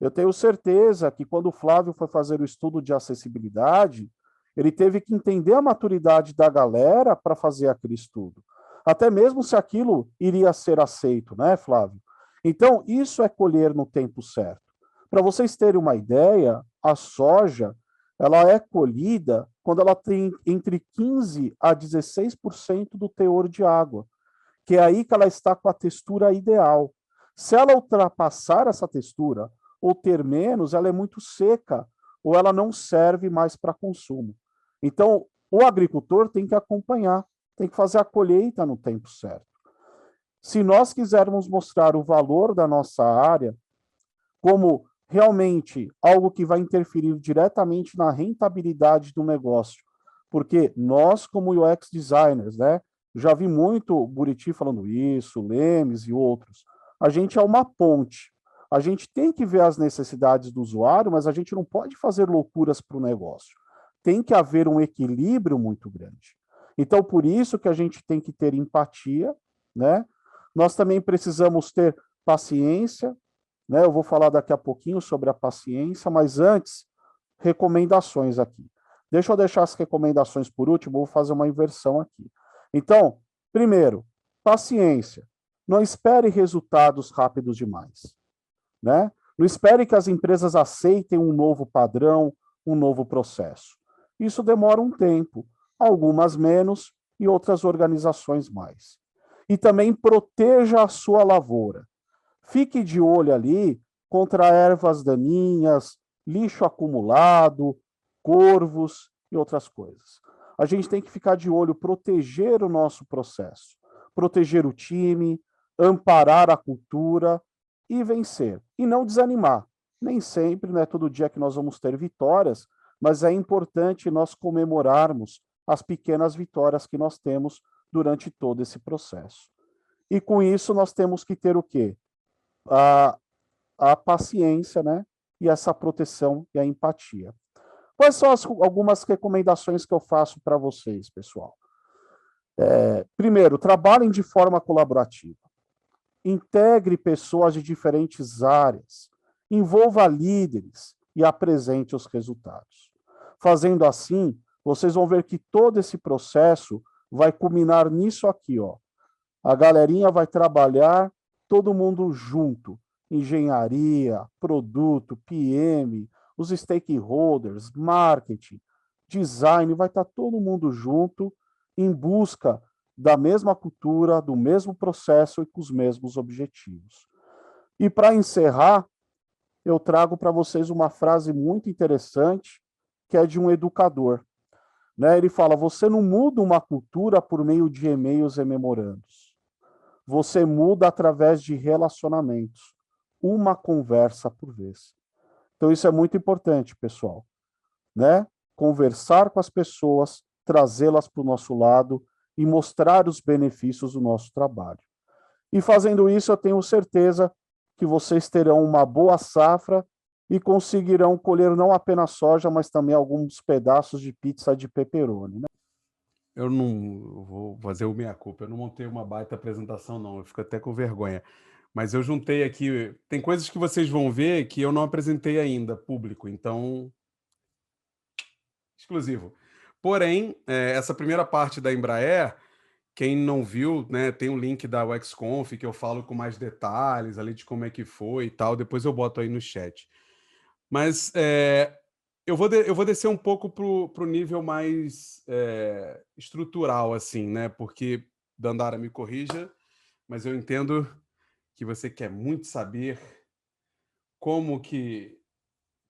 Eu tenho certeza que quando o Flávio foi fazer o estudo de acessibilidade, ele teve que entender a maturidade da galera para fazer aquele estudo. Até mesmo se aquilo iria ser aceito, né, Flávio? Então, isso é colher no tempo certo. Para vocês terem uma ideia, a soja, ela é colhida quando ela tem entre 15% a 16% do teor de água, que é aí que ela está com a textura ideal. Se ela ultrapassar essa textura, ou ter menos, ela é muito seca, ou ela não serve mais para consumo. Então, o agricultor tem que acompanhar, tem que fazer a colheita no tempo certo. Se nós quisermos mostrar o valor da nossa área como realmente algo que vai interferir diretamente na rentabilidade do negócio, porque nós, como UX designers, né, já vi muito Buriti falando isso, Lemes e outros, a gente é uma ponte. A gente tem que ver as necessidades do usuário, mas a gente não pode fazer loucuras para o negócio. Tem que haver um equilíbrio muito grande. Então, por isso que a gente tem que ter empatia, né? Nós também precisamos ter paciência, né? Eu vou falar daqui a pouquinho sobre a paciência, mas antes, recomendações aqui. Deixa eu deixar as recomendações por último, vou fazer uma inversão aqui. Então, primeiro, paciência. Não espere resultados rápidos demais, né? Não espere que as empresas aceitem um novo padrão, um novo processo. Isso demora um tempo, algumas menos e outras organizações mais. E também proteja a sua lavoura. Fique de olho ali contra ervas daninhas, lixo acumulado, corvos e outras coisas. A gente tem que ficar de olho, proteger o nosso processo, proteger o time, amparar a cultura e vencer. E não desanimar. Nem sempre, não é todo dia que nós vamos ter vitórias, mas é importante nós comemorarmos as pequenas vitórias que nós temos durante todo esse processo. E com isso nós temos que ter o quê? A paciência, né? E essa proteção e a empatia. Quais são algumas recomendações que eu faço para vocês, pessoal? Primeiro, trabalhem de forma colaborativa. Integre pessoas de diferentes áreas. Envolva líderes e apresente os resultados. Fazendo assim, vocês vão ver que todo esse processo vai culminar nisso aqui, ó. A galerinha vai trabalhar todo mundo junto. Engenharia, produto, PM, os stakeholders, marketing, design, vai estar todo mundo junto em busca da mesma cultura, do mesmo processo e com os mesmos objetivos. E para encerrar, eu trago para vocês uma frase muito interessante, que é de um educador. Né? Ele fala, você não muda uma cultura por meio de e-mails e memorandos. Você muda através de relacionamentos, uma conversa por vez. Então, isso é muito importante, pessoal, né? Conversar com as pessoas, trazê-las para o nosso lado e mostrar os benefícios do nosso trabalho. E fazendo isso, eu tenho certeza que vocês terão uma boa safra e conseguirão colher não apenas soja, mas também alguns pedaços de pizza de pepperoni, né? Eu não vou fazer o meia-culpa. Eu não montei uma baita apresentação, não. Eu fico até com vergonha. Mas eu juntei aqui. Tem coisas que vocês vão ver que eu não apresentei ainda, público. Então, exclusivo. Porém, essa primeira parte da Embraer, quem não viu, né, tem um link da UXConf que eu falo com mais detalhes ali de como é que foi e tal. Depois eu boto aí no chat. Mas eu vou descer um pouco pro nível mais estrutural, assim, né? Porque, Dandara, me corrija, mas eu entendo que você quer muito saber como que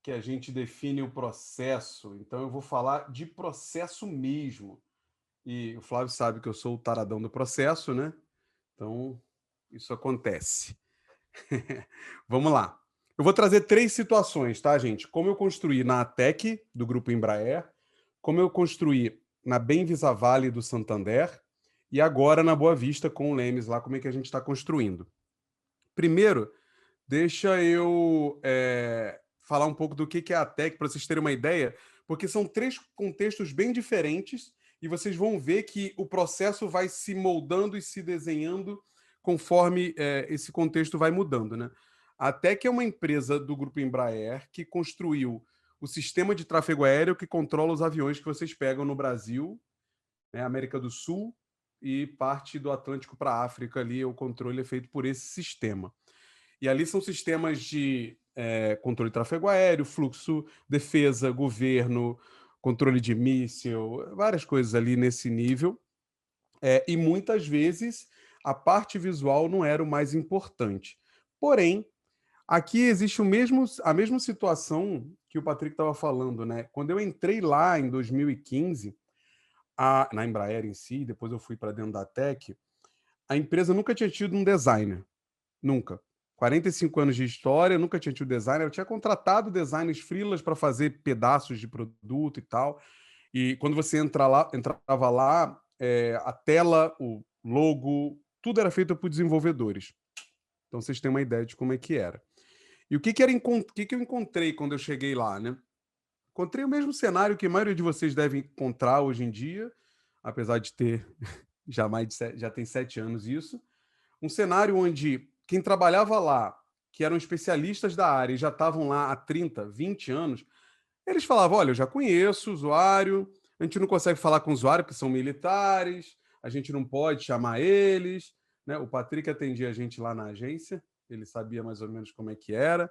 a gente define o processo. Então, eu vou falar de processo mesmo. E o Flávio sabe que eu sou o taradão do processo, né? Então, isso acontece. Vamos lá. Eu vou trazer 3 situações, tá, gente? Como eu construí na ATEC, do Grupo Embraer, como eu construí na Bem-Visa Vale do Santander e agora na Boa Vista com o Lemes lá, como é que a gente está construindo. Primeiro, deixa eu falar um pouco do que é a ATEC, para vocês terem uma ideia, porque são 3 contextos bem diferentes e vocês vão ver que o processo vai se moldando e se desenhando conforme esse contexto vai mudando, né? A TEC é uma empresa do Grupo Embraer que construiu o sistema de tráfego aéreo que controla os aviões que vocês pegam no Brasil, né, América do Sul e parte do Atlântico para a África. Ali o controle é feito por esse sistema. E ali são sistemas de controle de tráfego aéreo, fluxo, defesa, governo, controle de míssil, várias coisas ali nesse nível. E muitas vezes a parte visual não era o mais importante. Porém, aqui existe a mesma situação que o Patrick estava falando, né? Quando eu entrei lá em 2015, na Embraer em si, depois eu fui para dentro da Tech, a empresa nunca tinha tido um designer. Nunca. 45 anos de história, nunca tinha tido designer. Eu tinha contratado designers freelas para fazer pedaços de produto e tal. E quando você entrava lá, a tela, o logo, tudo era feito por desenvolvedores. Então vocês têm uma ideia de como é que era. E o que eu encontrei quando eu cheguei lá, né? Encontrei o mesmo cenário que a maioria de vocês devem encontrar hoje em dia, apesar de ter já tem 7 anos isso. Um cenário onde quem trabalhava lá, que eram especialistas da área e já estavam lá há 30, 20 anos, eles falavam, olha, eu já conheço o usuário, a gente não consegue falar com o usuário porque são militares, a gente não pode chamar eles, né? O Patrick atendia a gente lá na agência, ele sabia mais ou menos como é que era.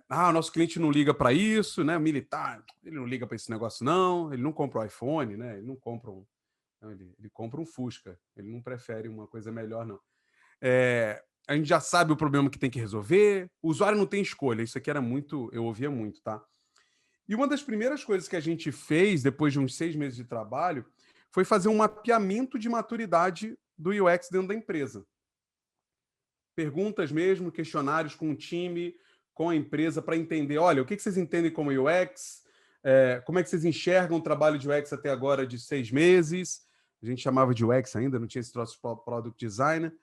O nosso cliente não liga para isso, né? O militar, ele não liga para esse negócio não, ele não compra um iPhone, né? Ele não compra ele compra um Fusca, ele não prefere uma coisa melhor, não. A gente já sabe o problema que tem que resolver, o usuário não tem escolha, isso aqui eu ouvia muito, tá? E uma das primeiras coisas que a gente fez, depois de uns 6 meses de trabalho, foi fazer um mapeamento de maturidade do UX dentro da empresa. Perguntas mesmo, questionários com o time, com a empresa, para entender, olha, o que vocês entendem como UX, como é que vocês enxergam o trabalho de UX até agora de 6 meses, a gente chamava de UX ainda, não tinha esse troço de Product Designer,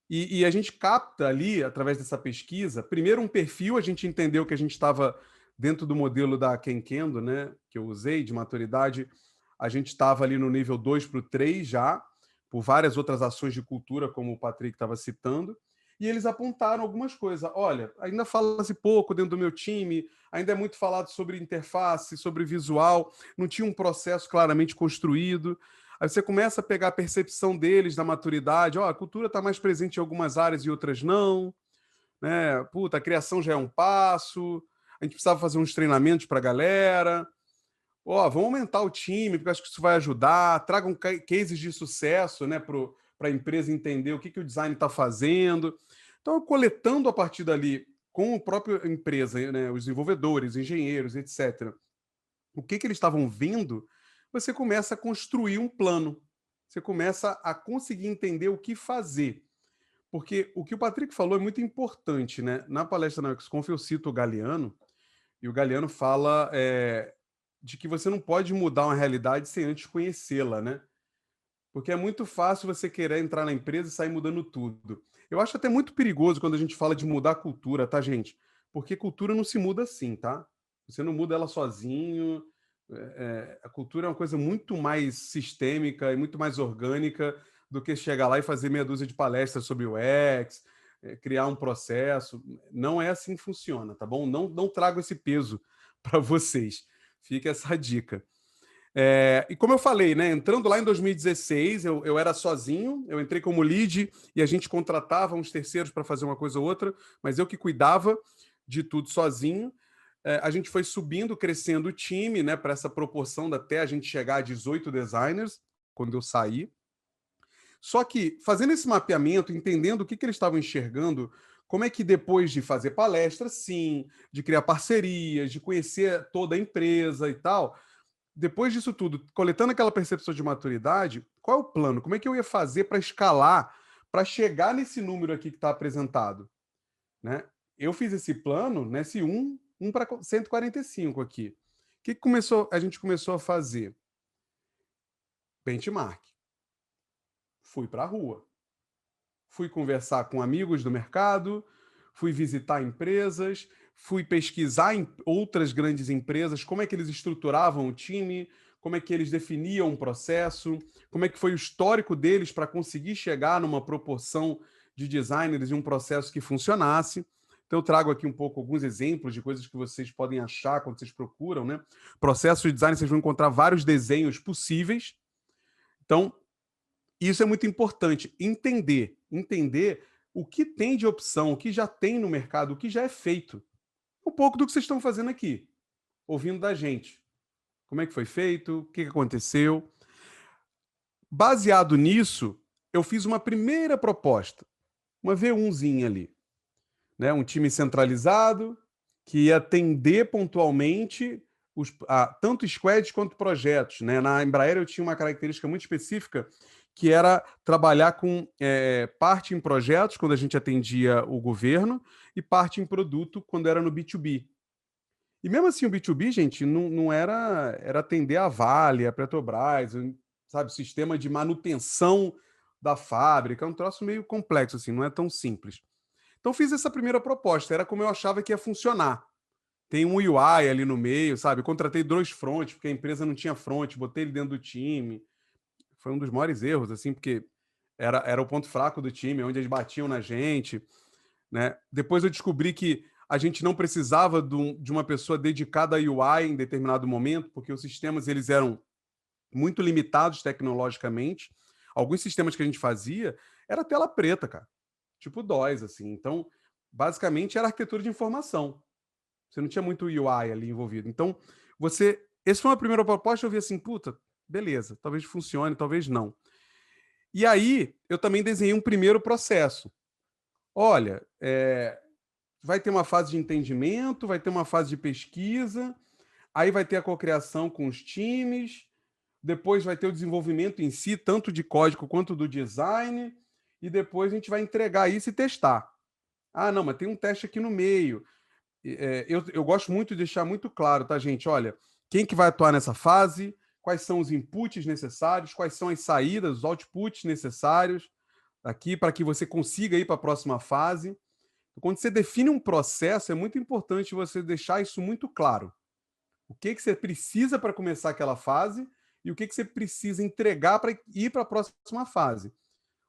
e a gente capta ali, através dessa pesquisa, primeiro um perfil, a gente entendeu que a gente estava dentro do modelo da Kenkendo, né, que eu usei, de maturidade, a gente estava ali no nível 2 para o 3 já, por várias outras ações de cultura, como o Patrick estava citando, e eles apontaram algumas coisas. Olha, ainda fala-se pouco dentro do meu time, ainda é muito falado sobre interface, sobre visual, não tinha um processo claramente construído. Aí você começa a pegar a percepção deles da maturidade. A cultura está mais presente em algumas áreas e outras não. Né? Puta, a criação já é um passo. A gente precisava fazer uns treinamentos para a galera. Vamos aumentar o time, porque acho que isso vai ajudar. Tragam cases de sucesso, né, para a empresa entender o que o design está fazendo. Então, coletando a partir dali com a própria empresa, né, os desenvolvedores, engenheiros, etc., o que eles estavam vendo, você começa a construir um plano. Você começa a conseguir entender o que fazer. Porque o que o Patrick falou é muito importante, né? Na palestra na UXConf eu cito o Galeano, E o Galeano fala de que você não pode mudar uma realidade sem antes conhecê-la, né? Porque é muito fácil você querer entrar na empresa e sair mudando tudo. Eu acho até muito perigoso quando a gente fala de mudar a cultura, tá, gente? Porque cultura não se muda assim, tá? Você não muda ela sozinho. A cultura é uma coisa muito mais sistêmica e muito mais orgânica do que chegar lá e fazer meia dúzia de palestras sobre o UX, criar um processo. Não é assim que funciona, tá bom? Não trago esse peso para vocês. Fica essa dica. E como eu falei, né, entrando lá em 2016, eu era sozinho, eu entrei como lead e a gente contratava uns terceiros para fazer uma coisa ou outra, mas eu que cuidava de tudo sozinho. A gente foi subindo, crescendo o time, né, para essa proporção até a gente chegar a 18 designers, quando eu saí. Só que, fazendo esse mapeamento, entendendo o que eles estavam enxergando, como é que depois de fazer palestra, sim, de criar parcerias, de conhecer toda a empresa e tal, depois disso tudo, coletando aquela percepção de maturidade, qual é o plano? Como é que eu ia fazer para escalar, para chegar nesse número aqui que está apresentado? Né? Eu fiz esse plano nesse 1 para 145 aqui. O que a gente começou a fazer? Benchmark. Fui para a rua. Fui conversar com amigos do mercado, fui visitar empresas, fui pesquisar em outras grandes empresas, como é que eles estruturavam o time, como é que eles definiam um processo, como é que foi o histórico deles para conseguir chegar numa proporção de designers e um processo que funcionasse. Então, eu trago aqui um pouco alguns exemplos de coisas que vocês podem achar quando vocês procuram, né? Processo de design, vocês vão encontrar vários desenhos possíveis. Então, isso é muito importante, entender o que tem de opção, o que já tem no mercado, o que já é feito. Um pouco do que vocês estão fazendo aqui, ouvindo da gente. Como é que foi feito, o que aconteceu. Baseado nisso, eu fiz uma primeira proposta, uma V1zinha ali. Né? Um time centralizado, que ia atender pontualmente tanto squads quanto projetos. Né? Na Embraer eu tinha uma característica muito específica, que era trabalhar com parte em projetos, quando a gente atendia o governo, e parte em produto, quando era no B2B. E mesmo assim, o B2B, gente, não era atender a Vale, a Petrobras, sabe, sistema de manutenção da fábrica, é um troço meio complexo, assim, não é tão simples. Então, fiz essa primeira proposta, era como eu achava que ia funcionar. Tem um UI ali no meio, sabe? Contratei 2 fronts, porque a empresa não tinha front, botei ele dentro do time. Foi um dos maiores erros, assim, porque era o ponto fraco do time, onde eles batiam na gente, né? Depois eu descobri que a gente não precisava de uma pessoa dedicada a UI em determinado momento, porque os sistemas eles eram muito limitados tecnologicamente. Alguns sistemas que a gente fazia era tela preta, cara. Tipo DOS, assim. Então, basicamente, era arquitetura de informação. Você não tinha muito UI ali envolvido. Então, essa foi uma primeira proposta, eu vi assim, puta, beleza, talvez funcione, talvez não. E aí, eu também desenhei um primeiro processo. Olha, vai ter uma fase de entendimento, vai ter uma fase de pesquisa, aí vai ter a cocriação com os times, depois vai ter o desenvolvimento em si, tanto de código quanto do design, e depois a gente vai entregar isso e testar. Ah, não, mas tem um teste aqui no meio. Eu gosto muito de deixar muito claro, tá, gente? Olha, quem que vai atuar nessa fase, quais são os inputs necessários, quais são as saídas, os outputs necessários aqui para que você consiga ir para a próxima fase. Quando você define um processo, é muito importante você deixar isso muito claro. O que você precisa para começar aquela fase e o que você precisa entregar para ir para a próxima fase.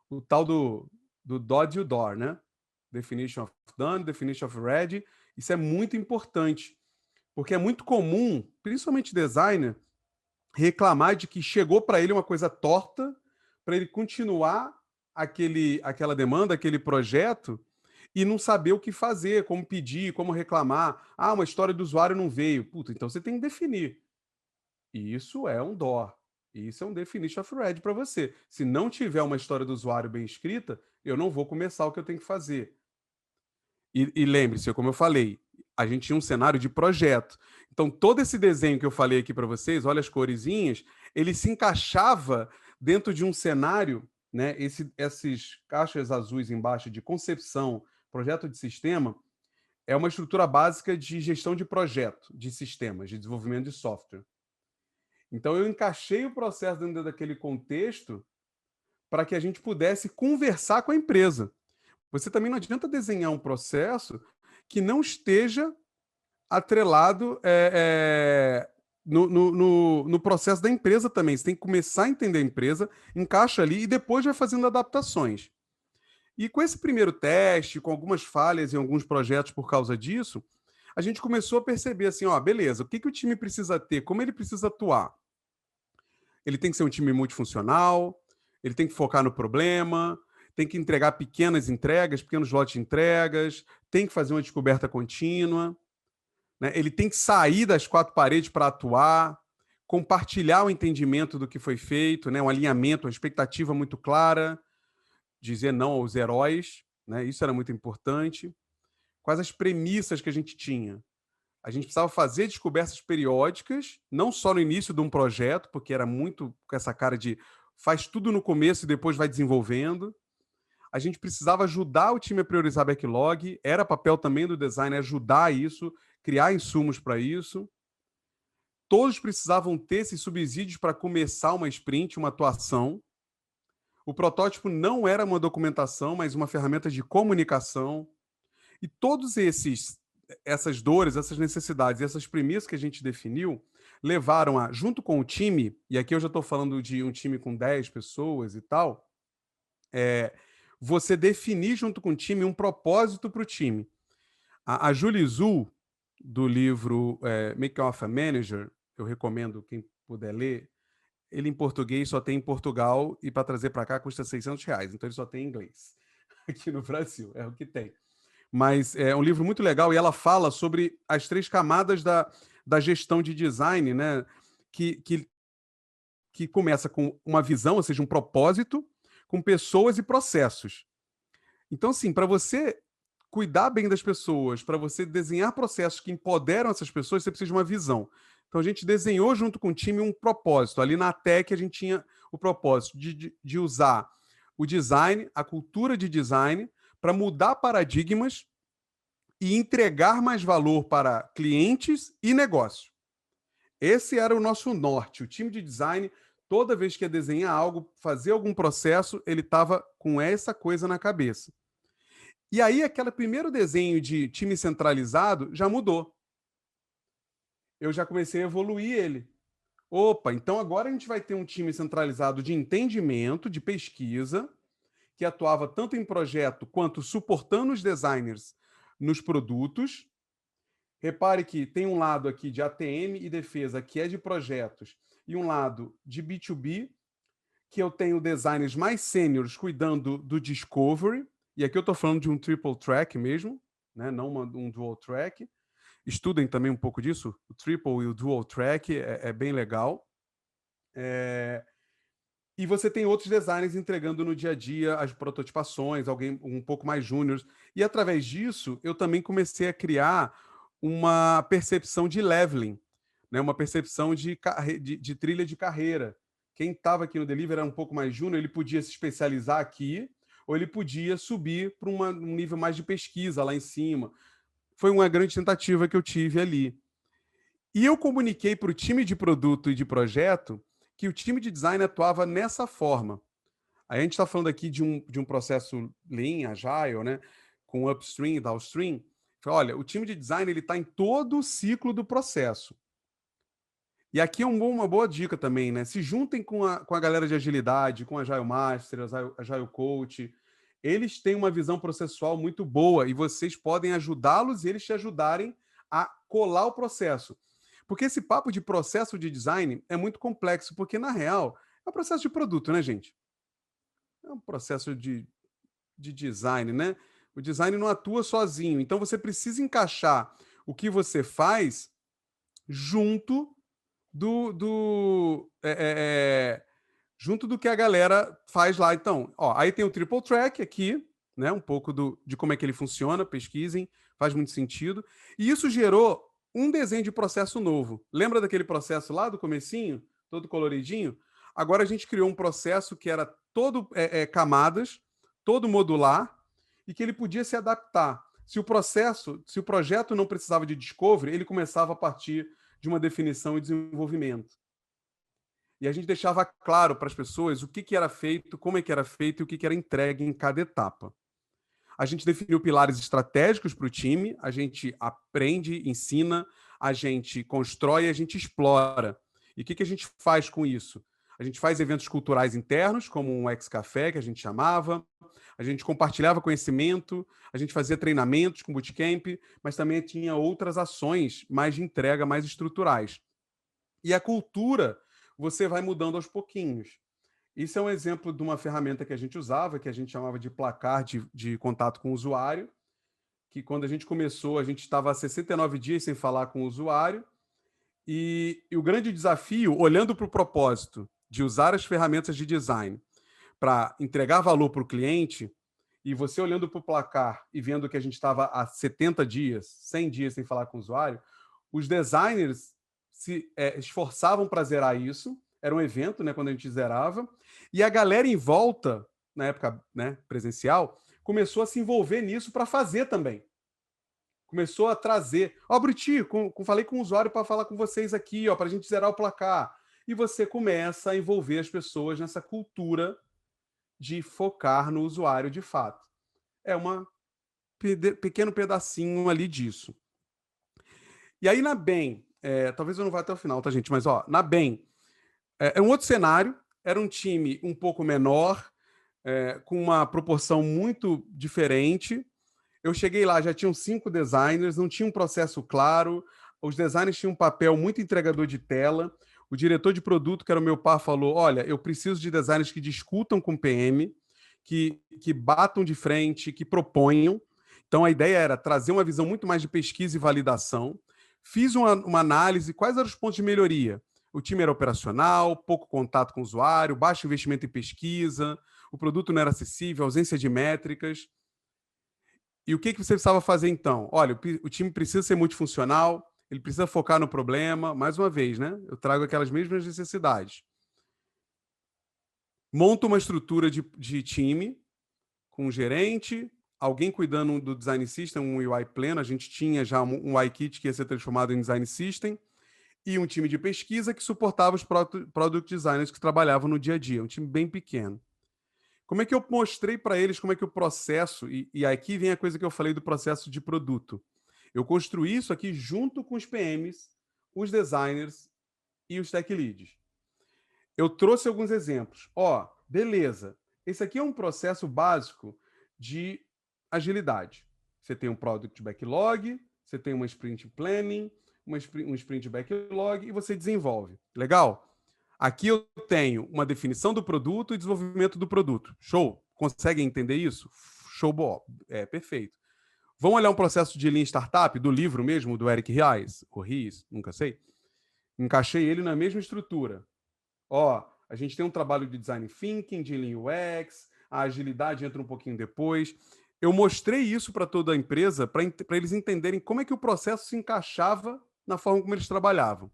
O tal do dodge e o door, né? Definition of done, definition of ready. Isso é muito importante, porque é muito comum, principalmente designer, reclamar de que chegou para ele uma coisa torta, para ele continuar aquela demanda, aquele projeto, e não saber o que fazer, como pedir, como reclamar. Ah, uma história do usuário não veio. Puta, então você tem que definir. E isso é um DOR. Isso é um definition of ready para você. Se não tiver uma história do usuário bem escrita, eu não vou começar o que eu tenho que fazer. E lembre-se, como eu falei, a gente tinha um cenário de projeto. Então, todo esse desenho que eu falei aqui para vocês, olha as coresinhas, ele se encaixava dentro de um cenário, né? Esses caixas azuis embaixo de concepção, projeto de sistema, é uma estrutura básica de gestão de projeto, de sistemas, de desenvolvimento de software. Então, eu encaixei o processo dentro daquele contexto para que a gente pudesse conversar com a empresa. Você também não adianta desenhar um processo que não esteja atrelado no processo da empresa também. Você tem que começar a entender a empresa, encaixa ali e depois vai fazendo adaptações. E com esse primeiro teste, com algumas falhas em alguns projetos por causa disso, a gente começou a perceber assim, ó, beleza, o que, que o time precisa ter, como ele precisa atuar? Ele tem que ser um time multifuncional, ele tem que focar no problema, tem que entregar pequenas entregas, pequenos lotes de entregas, tem que fazer uma descoberta contínua, né? Ele tem que sair das quatro paredes para atuar, compartilhar o entendimento do que foi feito, né? Um alinhamento, uma expectativa muito clara, dizer não aos heróis, né? Isso era muito importante. Quais as premissas que a gente tinha? A gente precisava fazer descobertas periódicas, não só no início de um projeto, porque era muito com essa cara de faz tudo no começo e depois vai desenvolvendo. A gente precisava ajudar o time a priorizar backlog, era papel também do designer ajudar isso, criar insumos para isso. Todos precisavam ter esses subsídios para começar uma sprint, uma atuação. O protótipo não era uma documentação, mas uma ferramenta de comunicação. E todos essas dores, essas necessidades, essas premissas que a gente definiu, levaram a, junto com o time, e aqui eu já estou falando de um time com 10 pessoas e tal, você definir junto com o time um propósito para o time. A Julie Zhu, do livro Making of a Manager, eu recomendo quem puder ler, ele em português só tem em Portugal e para trazer para cá custa R$600, então ele só tem em inglês. Aqui no Brasil, é o que tem. Mas é um livro muito legal e ela fala sobre as 3 camadas da gestão de design, né? Que começa com uma visão, ou seja, um propósito, com pessoas e processos. Então, assim, para você cuidar bem das pessoas, para você desenhar processos que empoderam essas pessoas, você precisa de uma visão. Então, a gente desenhou junto com o time um propósito. Ali na TEC, a gente tinha o propósito de usar o design, a cultura de design, para mudar paradigmas e entregar mais valor para clientes e negócio. Esse era o nosso norte. O time de design, toda vez que ia desenhar algo, fazer algum processo, ele estava com essa coisa na cabeça. E aí, aquele primeiro desenho de time centralizado já mudou. Eu já comecei a evoluir ele. Opa, então agora a gente vai ter um time centralizado de entendimento, de pesquisa, que atuava tanto em projeto quanto suportando os designers nos produtos. Repare que tem um lado aqui de ATM e defesa, que é de projetos, e um lado de B2B, que eu tenho designers mais sêniores cuidando do discovery, e aqui eu estou falando de um triple track mesmo, né? Não um dual track. Estudem também um pouco disso, o triple e o dual track, é bem legal. E você tem outros designers entregando no dia a dia as prototipações, alguém um pouco mais júnior. E através disso, eu também comecei a criar uma percepção de leveling, né? Uma percepção de trilha de carreira. Quem estava aqui no Delivery era um pouco mais júnior, ele podia se especializar aqui, ou ele podia subir para um nível mais de pesquisa lá em cima. Foi uma grande tentativa que eu tive ali. E eu comuniquei para o time de produto e de projeto que o time de design atuava nessa forma. Aí a gente está falando aqui de um processo Lean, Agile, né? Com upstream e downstream. Olha, o time de design está em todo o ciclo do processo. E aqui é uma boa dica também, né? Se juntem com a galera de agilidade, com a Agile Master, Agile Coach. Eles têm uma visão processual muito boa e vocês podem ajudá-los e eles te ajudarem a colar o processo. Porque esse papo de processo de design é muito complexo, porque, na real, é um processo de produto, né, gente? É um processo de design, né? O design não atua sozinho. Então, você precisa encaixar o que você faz junto junto do que a galera faz lá. Então, aí tem o triple track aqui, né? Um pouco de como é que ele funciona, pesquisem, faz muito sentido. E isso gerou um desenho de processo novo. Lembra daquele processo lá do comecinho, todo coloridinho? Agora a gente criou um processo que era todo camadas, todo modular, e que ele podia se adaptar. Se o projeto não precisava de discovery, ele começava a partir de uma definição e desenvolvimento. E a gente deixava claro para as pessoas o que era feito, como é que era feito e o que era entregue em cada etapa. A gente definiu pilares estratégicos para o time, a gente aprende, ensina, a gente constrói, a gente explora. E o que a gente faz com isso? A gente faz eventos culturais internos, como um ex-café, que a gente chamava, a gente compartilhava conhecimento, a gente fazia treinamentos com bootcamp, mas também tinha outras ações mais de entrega, mais estruturais. E a cultura você vai mudando aos pouquinhos. Isso é um exemplo de uma ferramenta que a gente usava, que a gente chamava de placar de contato com o usuário, que quando a gente começou, a gente estava há 69 dias sem falar com o usuário, e o grande desafio, olhando para o propósito de usar as ferramentas de design para entregar valor para o cliente, e você olhando para o placar e vendo que a gente estava há 70 dias, 100 dias sem falar com o usuário, os designers se esforçavam para zerar isso. Era um evento, né, quando a gente zerava, e a galera em volta, na época, né, presencial, começou a se envolver nisso para fazer também. Começou a trazer, Briti, falei com o usuário para falar com vocês aqui, para a gente zerar o placar. E você começa a envolver as pessoas nessa cultura de focar no usuário de fato. É um pequeno pedacinho ali disso. E aí na BEM, talvez eu não vá até o final, tá, gente? Mas na BEM, é um outro cenário, era um time um pouco menor, com uma proporção muito diferente. Eu cheguei lá, já tinham 5 designers, não tinha um processo claro, os designers tinham um papel muito entregador de tela, o diretor de produto, que era o meu par, falou, olha, eu preciso de designers que discutam com o PM, que batam de frente, que proponham. Então a ideia era trazer uma visão muito mais de pesquisa e validação. Fiz uma análise, quais eram os pontos de melhoria? O time era operacional, pouco contato com o usuário, baixo investimento em pesquisa, o produto não era acessível, ausência de métricas. E o que você precisava fazer então? Olha, o time precisa ser multifuncional, ele precisa focar no problema. Mais uma vez, né? Eu trago aquelas mesmas necessidades. Monta uma estrutura de time com um gerente, alguém cuidando do design system, um UI pleno. A gente tinha já um UI kit que ia ser transformado em design system, e um time de pesquisa que suportava os product designers que trabalhavam no dia a dia, um time bem pequeno. Como é que eu mostrei para eles como é que o processo, e aqui vem a coisa que eu falei do processo de produto. Eu construí isso aqui junto com os PMs, os designers e os tech leads. Eu trouxe alguns exemplos. Beleza, esse aqui é um processo básico de agilidade. Você tem um product backlog, você tem uma sprint planning, um sprint backlog e você desenvolve. Legal? Aqui eu tenho uma definição do produto e desenvolvimento do produto. Show? Conseguem entender isso? Show, bom. Perfeito. Vamos olhar um processo de Lean Startup, do livro mesmo, do Eric Ries, ou Ries, nunca sei. Encaixei ele na mesma estrutura. A gente tem um trabalho de Design Thinking, de Lean UX, a agilidade entra um pouquinho depois. Eu mostrei isso para toda a empresa, para eles entenderem como é que o processo se encaixava na forma como eles trabalhavam.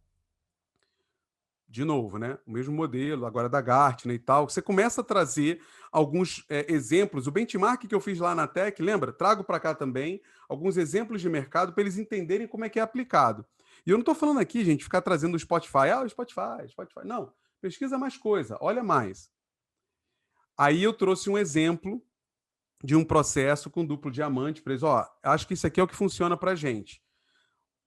De novo, né? O mesmo modelo, agora da Gartner e tal. Você começa a trazer alguns exemplos. O benchmark que eu fiz lá na Tech, lembra? Trago para cá também alguns exemplos de mercado para eles entenderem como é que é aplicado. E eu não estou falando aqui, gente, ficar trazendo o Spotify. O Spotify. Não, pesquisa mais coisa, olha mais. Aí eu trouxe um exemplo de um processo com duplo diamante para eles. Acho que isso aqui é o que funciona para a gente.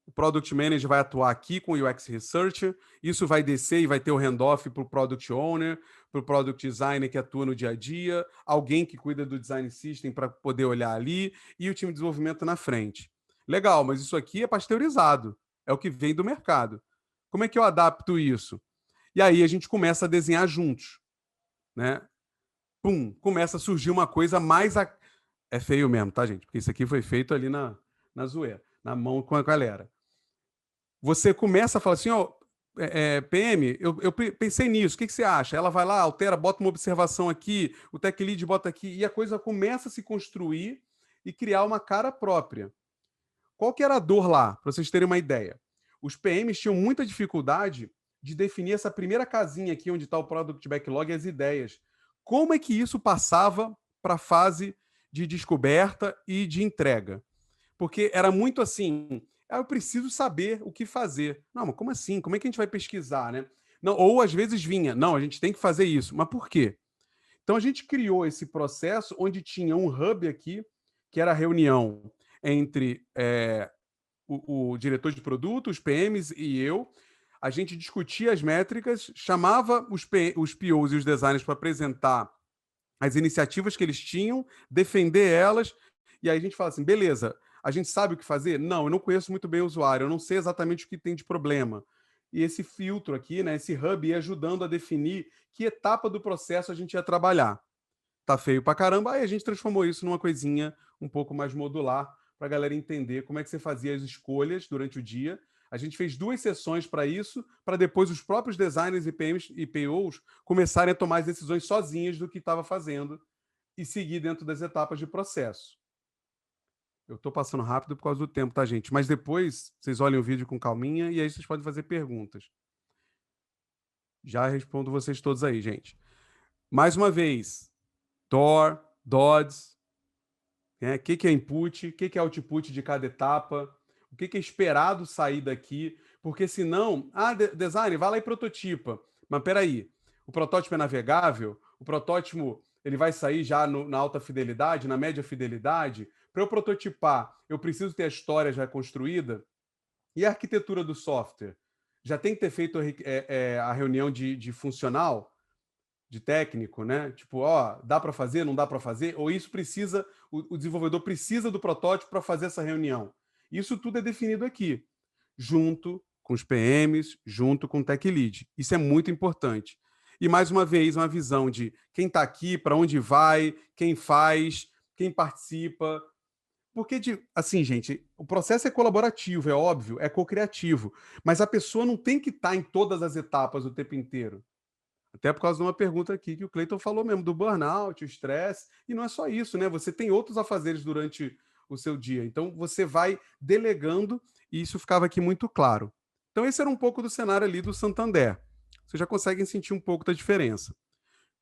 O Product Manager vai atuar aqui com o UX Researcher, isso vai descer e vai ter o handoff para o Product Owner, para o Product Designer que atua no dia a dia, alguém que cuida do Design System para poder olhar ali, e o time de desenvolvimento na frente. Legal, mas isso aqui é pasteurizado, é o que vem do mercado. Como é que eu adapto isso? E aí a gente começa a desenhar juntos, né? Começa a surgir uma coisa mais... É feio mesmo, tá, gente? Porque isso aqui foi feito ali na zoeira, na mão com a galera. Você começa a falar assim, PM, eu pensei nisso, o que você acha? Ela vai lá, altera, bota uma observação aqui, o tech lead bota aqui, e a coisa começa a se construir e criar uma cara própria. Qual que era a dor lá, para vocês terem uma ideia? Os PMs tinham muita dificuldade de definir essa primeira casinha aqui, onde está o Product Backlog e as ideias. Como é que isso passava para a fase de descoberta e de entrega? Porque era muito assim, eu preciso saber o que fazer. Não, mas como assim? Como é que a gente vai pesquisar, né? Não, ou às vezes vinha, não, a gente tem que fazer isso. Mas por quê? Então a gente criou esse processo onde tinha um hub aqui, que era a reunião entre o diretor de produto, os PMs e eu. A gente discutia as métricas, chamava os POs e os designers para apresentar as iniciativas que eles tinham, defender elas, e aí a gente fala assim, beleza, a gente sabe o que fazer? Não, eu não conheço muito bem o usuário, eu não sei exatamente o que tem de problema. E esse filtro aqui, né, esse hub ia ajudando a definir que etapa do processo a gente ia trabalhar. Tá feio pra caramba, aí a gente transformou isso numa coisinha um pouco mais modular para a galera entender como é que você fazia as escolhas durante o dia. A gente fez 2 sessões para isso, para depois os próprios designers e PMs e POs começarem a tomar as decisões sozinhas do que estava fazendo e seguir dentro das etapas de processo. Eu estou passando rápido por causa do tempo, tá, gente? Mas depois vocês olhem o vídeo com calminha e aí vocês podem fazer perguntas. Já respondo vocês todos aí, gente. Mais uma vez, DOR, DODS, né? O que é input, o que é output de cada etapa, o que é esperado sair daqui, porque senão, design, vai lá e prototipa. Mas peraí, o protótipo é navegável? O protótipo ele vai sair já na alta fidelidade, na média fidelidade? Para eu prototipar, eu preciso ter a história já construída? E a arquitetura do software? Já tem que ter feito a reunião de funcional? De técnico, né? Tipo, dá para fazer, não dá para fazer? Ou isso precisa, o desenvolvedor precisa do protótipo para fazer essa reunião? Isso tudo é definido aqui, junto com os PMs, junto com o Tech Lead. Isso é muito importante. E, mais uma vez, uma visão de quem está aqui, para onde vai, quem faz, quem participa. Porque, assim, gente, o processo é colaborativo, é óbvio, é co-criativo, mas a pessoa não tem que estar em todas as etapas o tempo inteiro. Até por causa de uma pergunta aqui que o Cleiton falou mesmo, do burnout, o estresse, e não é só isso, né? Você tem outros afazeres durante o seu dia, então você vai delegando, e isso ficava aqui muito claro. Então esse era um pouco do cenário ali do Santander. Vocês já conseguem sentir um pouco da diferença.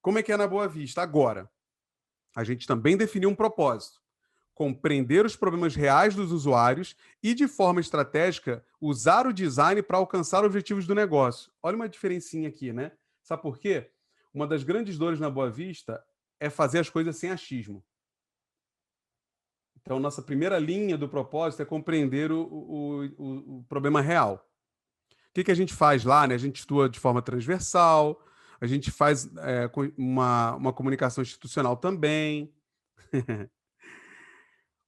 Como é que é na Boa Vista? Agora, a gente também definiu um propósito. Compreender os problemas reais dos usuários e, de forma estratégica, usar o design para alcançar objetivos do negócio. Olha uma diferencinha aqui, né? Sabe por quê? Uma das grandes dores na Boa Vista é fazer as coisas sem achismo. Então, nossa primeira linha do propósito é compreender o problema real. O que a gente faz lá? Né? A gente atua de forma transversal, a gente faz uma comunicação institucional também.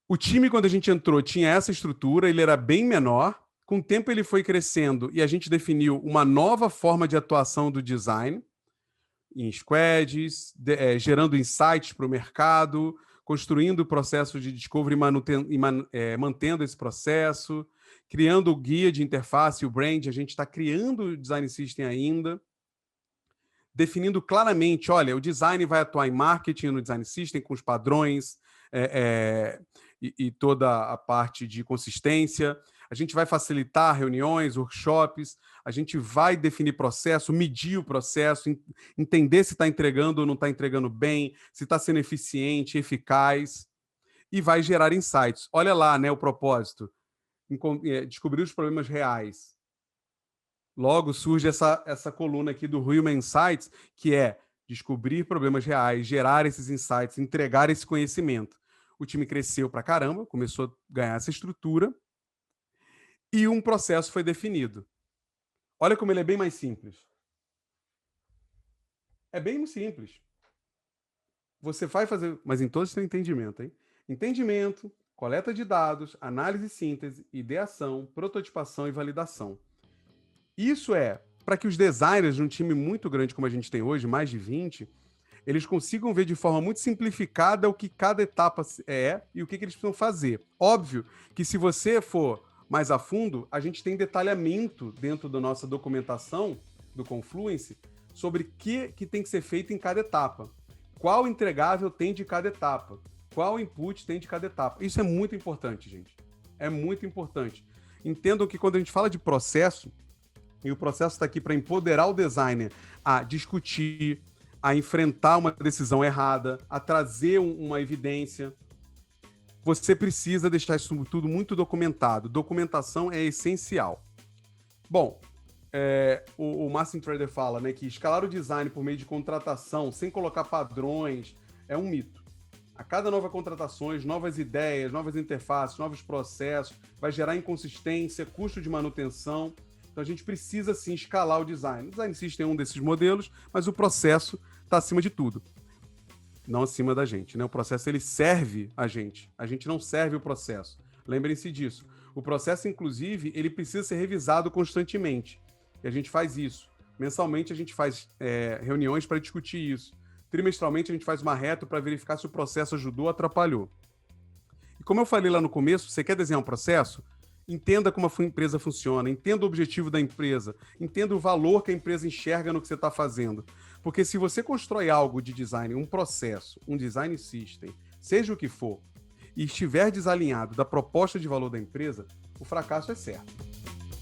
O time, quando a gente entrou, tinha essa estrutura, ele era bem menor. Com o tempo ele foi crescendo e a gente definiu uma nova forma de atuação do design, em squads, gerando insights para o mercado, construindo o processo de discovery e mantendo esse processo, criando o guia de interface, o brand, a gente está criando o design system ainda, definindo claramente, olha, o design vai atuar em marketing no design system, com os padrões e toda a parte de consistência. A gente vai facilitar reuniões, workshops, a gente vai definir processo, medir o processo, entender se está entregando ou não está entregando bem, se está sendo eficiente, eficaz, e vai gerar insights. Olha lá, né, o propósito, descobrir os problemas reais. Logo surge essa coluna aqui do Human Insights, que é descobrir problemas reais, gerar esses insights, entregar esse conhecimento. O time cresceu pra caramba, começou a ganhar essa estrutura, e um processo foi definido. Olha como ele é bem mais simples. É bem simples. Você vai fazer, mas em todos tem entendimento, hein? Entendimento, coleta de dados, análise e síntese, ideação, prototipação e validação. Isso é para que os designers de um time muito grande como a gente tem hoje, mais de 20, eles consigam ver de forma muito simplificada o que cada etapa é e o que eles precisam fazer. Óbvio que se você for mais a fundo, a gente tem detalhamento dentro da nossa documentação do Confluence sobre o que tem que ser feito em cada etapa. Qual entregável tem de cada etapa? Qual input tem de cada etapa? Isso é muito importante, gente. É muito importante. Entendam que quando a gente fala de processo, e o processo está aqui para empoderar o designer a discutir, a enfrentar uma decisão errada, a trazer uma evidência. você precisa deixar isso tudo muito documentado. Documentação é essencial. Bom, o Martin Trader fala, né, que escalar o design por meio de contratação, sem colocar padrões, é um mito. A cada nova contratações, novas ideias, novas interfaces, novos processos, vai gerar inconsistência, custo de manutenção. Então a gente precisa sim escalar o design. O Design System é um desses modelos, mas o processo está acima de tudo. Não acima da gente, né? O processo ele serve a gente não serve o processo. Lembrem-se disso. O processo, inclusive, ele precisa ser revisado constantemente. E a gente faz isso. Mensalmente a gente faz reuniões para discutir isso. Trimestralmente a gente faz uma retro para verificar se o processo ajudou ou atrapalhou. E como eu falei lá no começo, você quer desenhar um processo? Entenda como a empresa funciona, entenda o objetivo da empresa, entenda o valor que a empresa enxerga no que você está fazendo. Porque se você constrói algo de design, um processo, um design system, seja o que for, e estiver desalinhado da proposta de valor da empresa, o fracasso é certo.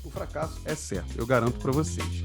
O fracasso é certo, eu garanto para vocês.